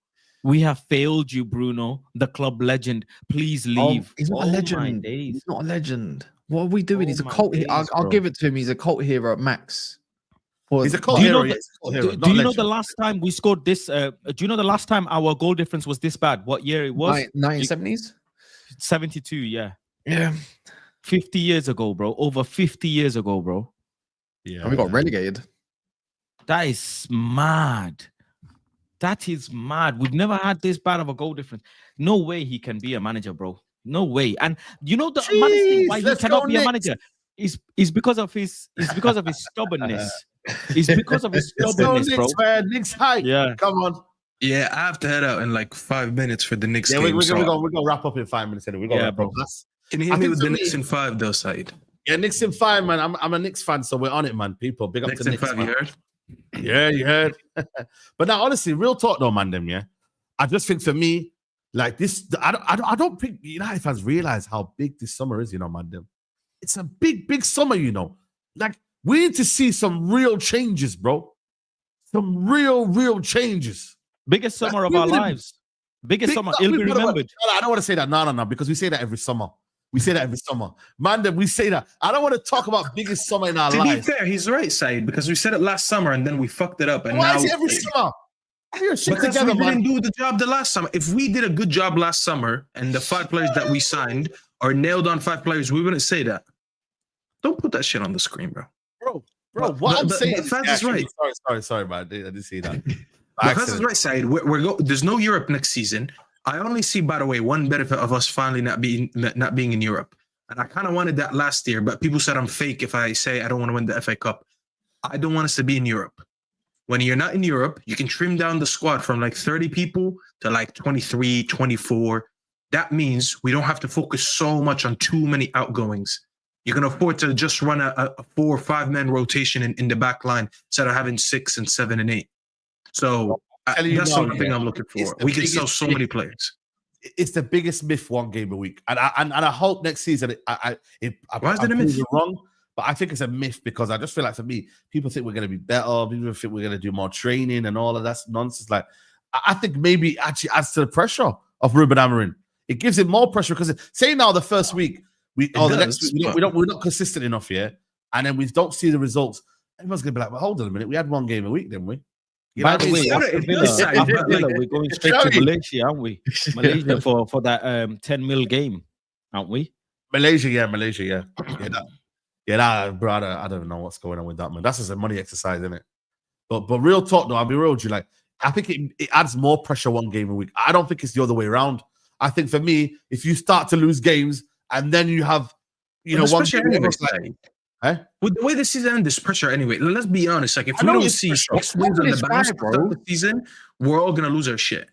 We have failed you, Bruno, the club legend. Please leave. He's not a legend. He's not a legend. What are we doing? He's a cult hero. I'll give it to him. He's a cult hero at max. He's a cult hero. Do you know the last time we scored this? Do you know the last time our goal difference was this bad? What year it was? 1970s? 72, yeah. Yeah. 50 years ago, bro. Over 50 years ago, bro. Yeah. And we got relegated. That is mad. That is mad. We've never had this bad of a goal difference. No way he can be a manager, bro. No way. And you know the thing why he cannot be a manager is because of his stubbornness. It's because of his stubbornness, bro. Knicks hype. Yeah, come on. Yeah, I have to head out in like 5 minutes for the Knicks game. We're gonna wrap up in 5 minutes. We're gonna wrap up. Can you hear me with the Knicks in 5 though, Saeed? Yeah, Knicks in 5, man. I'm a Knicks fan, so we're on it, man. People, big up Knicks to Knicks. In 5, you heard? Yeah, you heard. But now, honestly, real talk though, man. Yeah, I just think for me, like this, I don't think United fans realize how big this summer is. You know, man. It's a big summer. You know, like we need to see some real changes, bro. Some real changes. Biggest summer of our lives. Biggest summer. It'll be remembered. I don't want to say that. No, because we say that every summer. We say that every summer. Man, we say that. I don't want to talk about biggest summer in our lives. To be fair, he's right, Saeed, because we said it last summer and then we fucked it up. And why now is it every summer? Because together, we didn't do the job the last summer. If we did a good job last summer and the 5 players that we signed are nailed on 5 players, we wouldn't say that. Don't put that shit on the screen, bro. Bro, what I'm saying is right. Sorry, man. I didn't see that. Faz is right, Saeed. There's no Europe next season. I only see, by the way, one benefit of us finally not being in Europe. And I kind of wanted that last year, but people said I'm fake if I say I don't want to win the FA Cup. I don't want us to be in Europe. When you're not in Europe, you can trim down the squad from like 30 people to like 23, 24. That means we don't have to focus so much on too many outgoings. You can afford to just run a 4 or 5 man rotation in the back line instead of having 6 and 7 and 8. So that's something I'm looking for. We can sell so many players. It's the biggest myth, 1 game a week, and I hope next season why is it a myth? Wrong, but I think it's a myth because I just feel like for me, people think we're going to be better. People think we're going to do more training and all of that nonsense. Like I think maybe actually adds to the pressure of Ruben Amorim. It gives him more pressure because say now the first week the next week we're not consistent enough here, and then we don't see the results. Everyone's going to be like, well, hold on a minute, we had 1 game a week, didn't we? By the way, after Villa, we're going straight to Malaysia, aren't we? Malaysia for that 10 mil game, aren't we? Malaysia, yeah. Bro, I don't know what's going on with that, man. That's just a money exercise, isn't it? But real talk, though, I'll be real with you. Like, I think it adds more pressure 1 game a week. I don't think it's the other way around. I think for me, if you start to lose games and then you have, one game with the way the season ended, there's pressure anyway. Let's be honest. Like, if we don't see 6 wins on the back of the season, we're all gonna lose our shit.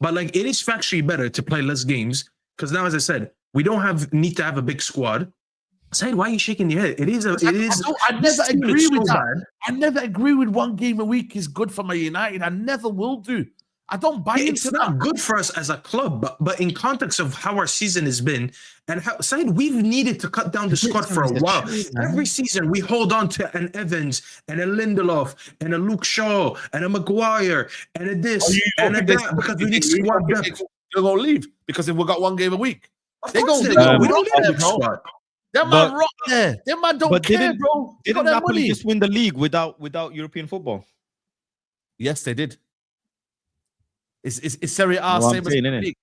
But like, it is factually better to play less games because now, as I said, we don't need to have a big squad. Said, why are you shaking your head? It is. I never agree with that. I never agree with 1 game a week is good for my United. I never will do. I don't buy into that. It's not good for us as a club, but in context of how our season has been and how Saeed, we've needed to cut down the squad for a while. Every season we hold on to an Evans and a Lindelof and a Luke Shaw and a Maguire and a this and a that because we need squad depth. They're gonna leave because if we got 1 game a week, they go. We don't need a squad. That man rock there. That man don't care, bro. Didn't Napoli just win the league without European football? Yes, they did. It's Serie A, same as the league.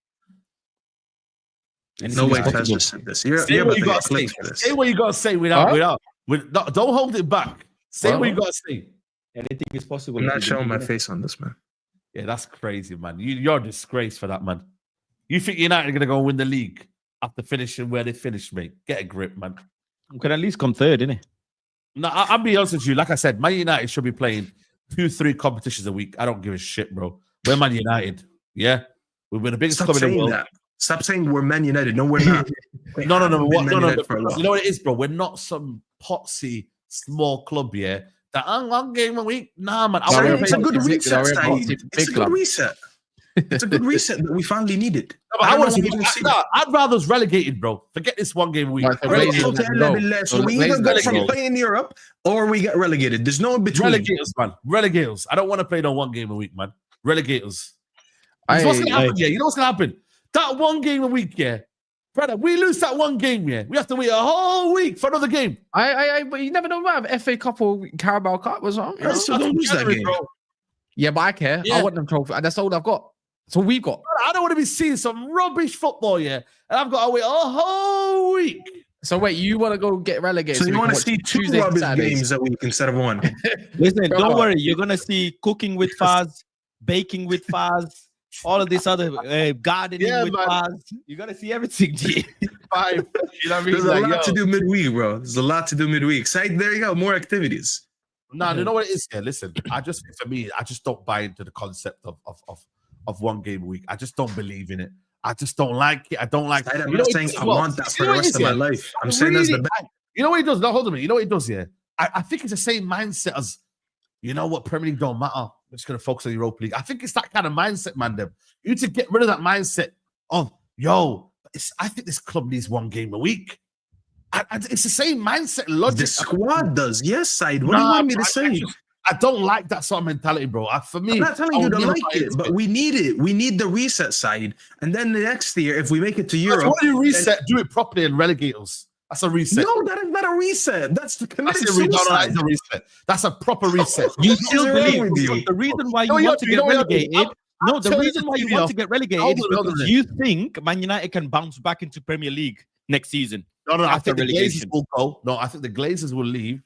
No way Taz just said this. Say what you got to say. Say what you got to say without. Don't hold it back. Say what you got to say. Anything is possible. I'm not showing my face on this, man. Yeah, that's crazy, man. You're a disgrace for that, man. You think United are going to go win the league after finishing where they finished, mate? Get a grip, man. We can at least come 3rd, innit? No, I'll be honest with you. Like I said, Man United should be playing 2-3 competitions a week. I don't give a shit, bro. We're Man United. Yeah? We're the biggest club in the world. That. Stop saying we're Man United. No, we're not. No. You know what it is, bro? We're not some potsy small club, yeah? That 1 game a week? Nah, man. It's a good reset, It's a good reset. It's a good reset that we finally needed. No, I'd rather us relegated, bro. Forget this 1 game a week. So we either go from playing in Europe or we get relegated. There's no in between. Relegators, man. Relegators. I don't want to play no 1 game a week, man. Relegators. What's gonna happen? Yeah, you know what's gonna happen? That one game a week, yeah. Brother, we lose that one game, yeah. We have to wait a whole week for another game. But you never know about FA Cup or Carabao Cup or something. So don't lose that game. Bro. Yeah, but I care. Yeah. I want them trophy. That's all I've got. That's all we've got. I don't want to be seeing some rubbish football, yeah. And I've got to wait a whole week. So wait, you want to go get relegated? So you want to see two rubbish games a week instead of one? Listen, don't worry. You're gonna see cooking with Faz, baking with Faz, all of this other gardening with Faz. You're gonna see everything, G. You know what I mean? There's a lot to do midweek, bro. There's a lot to do midweek. So there you go, more activities. No, you know what it is? Yeah, listen. For me, I just don't buy into the concept of one game a week. I just don't believe in it. I just don't like it. I don't like it. I'm not saying I want that for the rest of my life. I'm saying that's the best. You know what he does? No, hold on a minute. You know what he does, yeah? I think it's the same mindset as, you know what, Premier League don't matter. I'm just going to focus on Europa League. I think it's that kind of mindset, man. You need to get rid of that mindset of, I think this club needs one game a week. It's the same mindset logic. The squad does. Yes, Saeed. What do you want me to say? I don't like that sort of mentality, bro. For me, I'm not telling you to like it, but we need it. We need the reset side. And then the next year, if we make it to Europe... What do you reset? Do it properly and relegate us. That's a reset. No, that is not a reset. That's the committed suicide. No, that's a reset. That's a proper reset. You still believe the reason why you want to get relegated... No, the reason why you want to get relegated is because you think Man United can bounce back into Premier League next season. No, I think the Glazers will go. No, I think the Glazers will leave.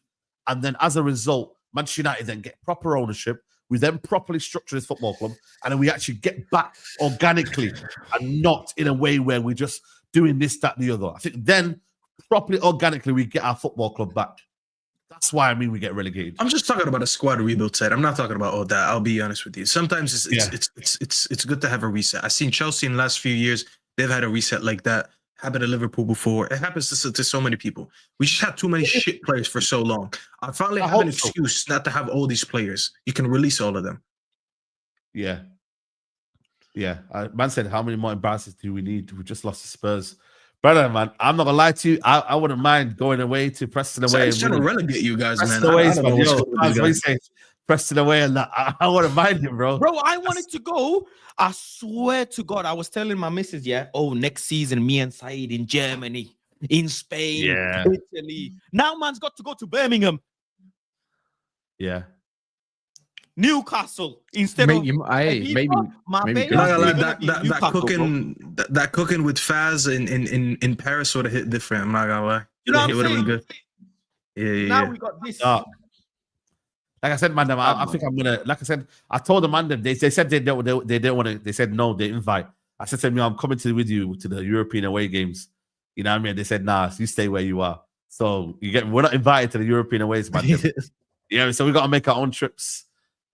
And then as a result, Manchester United then get proper ownership. We then properly structure this football club, and then we actually get back organically and not in a way where we're just doing this, that, and the other. I think then properly, organically, we get our football club back. That's why we get relegated. I'm just talking about a squad rebuild set. I'm not talking about all that. I'll be honest with you. Sometimes it's good to have a reset. I've seen Chelsea in the last few years. They've had a reset like that. Happened to Liverpool before. It happens to so many people. We just had too many shit players for so long. I finally have an excuse not to have all these players. You can release all of them. Yeah. Man said, how many more embarrassers do we need? We just lost the Spurs. Brother, man, I'm not going to lie to you. I wouldn't mind going away to Preston away. I'm trying to relegate you guys, man. Preston away and that. I wouldn't mind him, bro. Bro, I wanted to go. I swear to God, I was telling my missus, next season, me and Saeed in Germany, in Spain, Italy. Now man's got to go to Birmingham. Yeah. Newcastle instead of maybe that cooking with Faz in Paris would have hit different. I'm not gonna lie. You know what I'm saying? Good. Yeah. Now we got this. Like I said, man, I think I'm gonna. Like I said, I told them, man, they said they didn't want to. They said no, they invite. I said to them, I'm coming with you to the European away games. You know what I mean? They said, nah, you stay where you are. So we're not invited to the European aways, man. So we got to make our own trips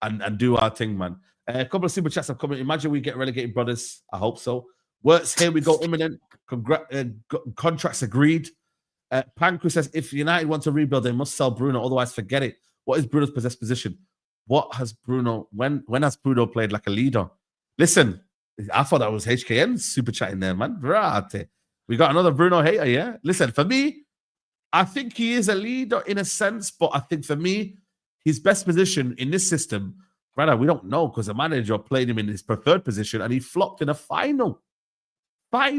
and do our thing, man. A couple of super chats have come in. Imagine we get relegated, brothers. I hope so. Works here we go imminent. Contracts agreed. Panku says if United want to rebuild, they must sell Bruno, otherwise forget it. What is Bruno's possessed position? What has Bruno, when has Bruno played like a leader? Listen, I thought that was HKN super chatting there, man. We got another Bruno hater, yeah? Listen, for me, I think he is a leader in a sense, but I think for me, his best position in this system, brother, we don't know because the manager played him in his preferred position and he flopped in a final. I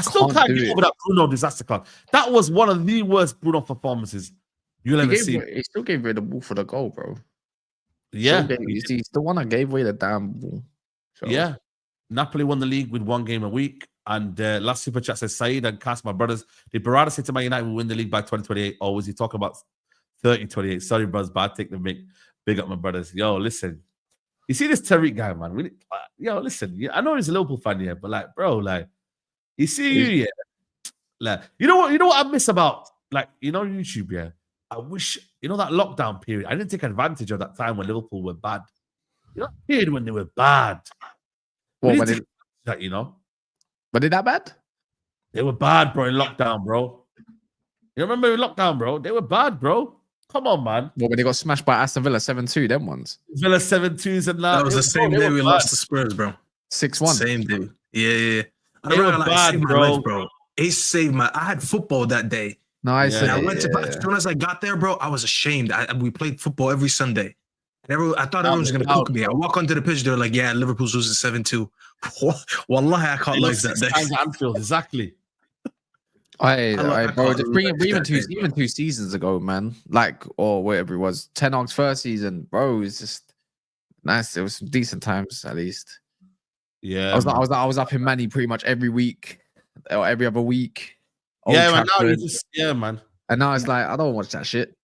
still can't get over that Bruno disaster club. That was one of the worst Bruno performances you'll ever see. He still gave away the ball for the goal, bro. Yeah. He's the one that gave away the damn ball. So. Yeah. Napoli won the league with one game a week. And last super chat says, Saeed and Cass, my brothers, did Barada say to Man United will win the league by 2028? Or was he talking about 3028? Sorry, brothers, but I take the big up my brothers. Yo, listen. You see this Tariq guy, man? Listen. I know he's a Liverpool fan here, but you see you, yeah. Like, you know what I miss about YouTube, yeah. I wish, that lockdown period, I didn't take advantage of that time when Liverpool were bad. That period when they were bad. Well, But they that bad? They were bad, bro, in lockdown, bro. You remember in lockdown, bro? They were bad, bro. Come on, man. Well, when they got smashed by Aston Villa 7-2, them ones. Villa 7-2s and that. That was the same day we lost to Spurs, bro. 6-1. Same day. Yeah. They were bad, bro. He saved my... I had football that day. Nice. I went to... As soon as I got there, bro, I was ashamed. We played football every Sunday. I thought everyone was going to cook me. I walk onto the pitch, they're like, yeah, Liverpool's losing 7-2. Wallahi, I can't like that. Anfield, exactly. Bro, just even 2 seasons ago, man. Like, or whatever it was, Ten Hag's first season, bro. It's just nice. It was some decent times, at least. Yeah, I was up in Manny pretty much every week or every other week. Yeah, man. Now you just, man. And now it's like I don't watch that shit.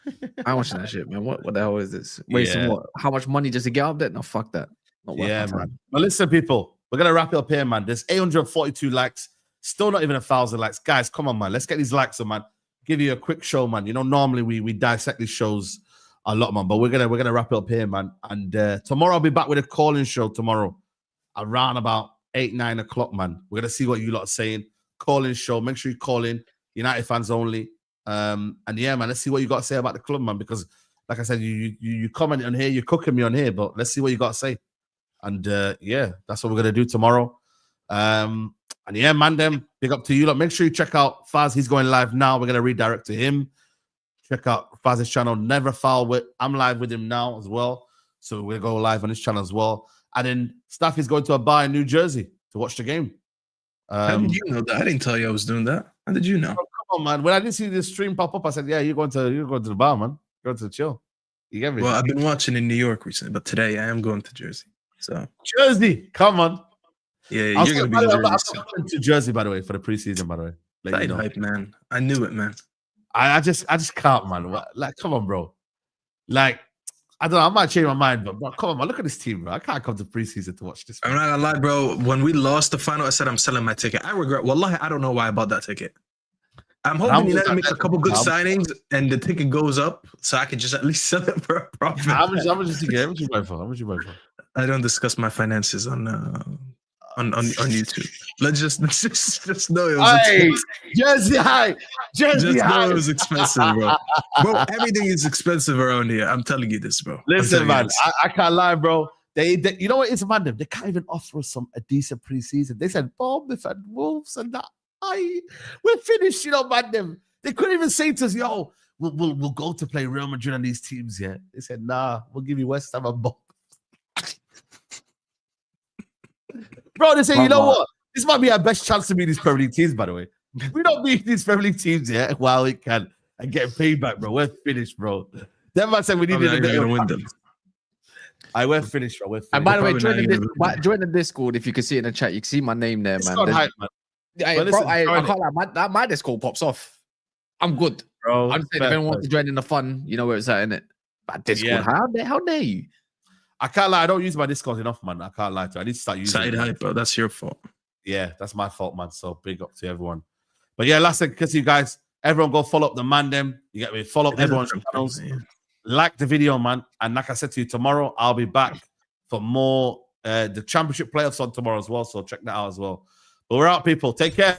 I ain't watching that shit, man. What the hell is this? Wasting what? How much money just to get up there? No, fuck that. Not worth my time. Man. But listen, people, we're gonna wrap it up here, man. There's 842 likes. Still not even 1,000 likes. Guys, come on, man. Let's get these likes on, man. Give you a quick show, man. You know, normally we dissect these shows a lot, man. But we're gonna wrap it up here, man. And tomorrow I'll be back with a call-in show tomorrow around about 8-9 o'clock, man. We're gonna see what you lot are saying. Call-in show. Make sure you call in. United fans only. And yeah, man, let's see what you got to say about the club, man. Because like I said, you comment on here, you're cooking me on here, but let's see what you got to say. And yeah, that's what we're gonna do tomorrow. And yeah, man, them big up to you. Look, make sure you check out Faz. He's going live now. We're gonna redirect to him. Check out Faz's channel, Never Foul With. I'm live with him now as well, so we'll go live on his channel as well. And then Staff is going to a bar in New Jersey to watch the game. How did you know that? I didn't tell you I was doing that. How did you know? Oh, come on, man. When I didn't see this stream pop up, I said, "Yeah, you're going to the bar, man. You're going to chill." You get me? Well, I've been watching in New York recently, but today I am going to Jersey. So Jersey, come on. Yeah, you're gonna be in Jersey. I'm to Jersey, by the way, for the preseason. By the way, Side hype, man. I knew it, man. I just can't, man. Like, come on, bro. Like, I don't know. I might change my mind, but come on, man. Look at this team, bro. I can't come to preseason to watch this. I'm not gonna lie, bro. When we lost the final, I said I'm selling my ticket. I regret. Wallahi, I don't know why I bought that ticket. I'm hoping United makes a couple good signings and the ticket goes up, so I can just at least sell it for a profit. How much you buy for? How much you buy for? I don't discuss my finances on YouTube. Let's just know it was expensive. Jersey high. Jersey just high. know it was expensive, bro. Bro, everything is expensive around here. I'm telling you this, bro. Listen, man, I can't lie, bro. They you know what it's man, they can't even offer us a decent preseason. They said Bournemouth and Wolves and that. We're finished, you know, man. They couldn't even say to us, yo, we'll go to play Real Madrid and these teams, yeah. They said, nah, we'll give you West Ham and Bournemouth. Bro, they say, you know what? This might be our best chance to beat these Premier League teams, by the way. We don't beat these Premier League teams, yeah, while we can and get payback, bro. We're finished, bro. That man said we needed a bit of win them. We're finished, bro. We're finished. And by the way, join the Discord if you can see it in the chat. You can see my name there, man. Hype, man. I can't lie. My Discord pops off. I'm good, bro. I'm saying if anyone wants to join in the fun, you know where it's at, innit? But Discord, how dare you? I can't lie. I don't use my Discord enough, man. I can't lie to you. I need to start using it. Side hype, bro. That's your fault. Yeah, that's my fault, man. So big up to everyone. But yeah, last thing, because you guys, everyone go follow up the man them. You get me? Follow up everyone's channels. Yeah. Like the video, man. And like I said to you, tomorrow I'll be back for more the championship playoffs on tomorrow as well. So check that out as well. But we're out, people. Take care.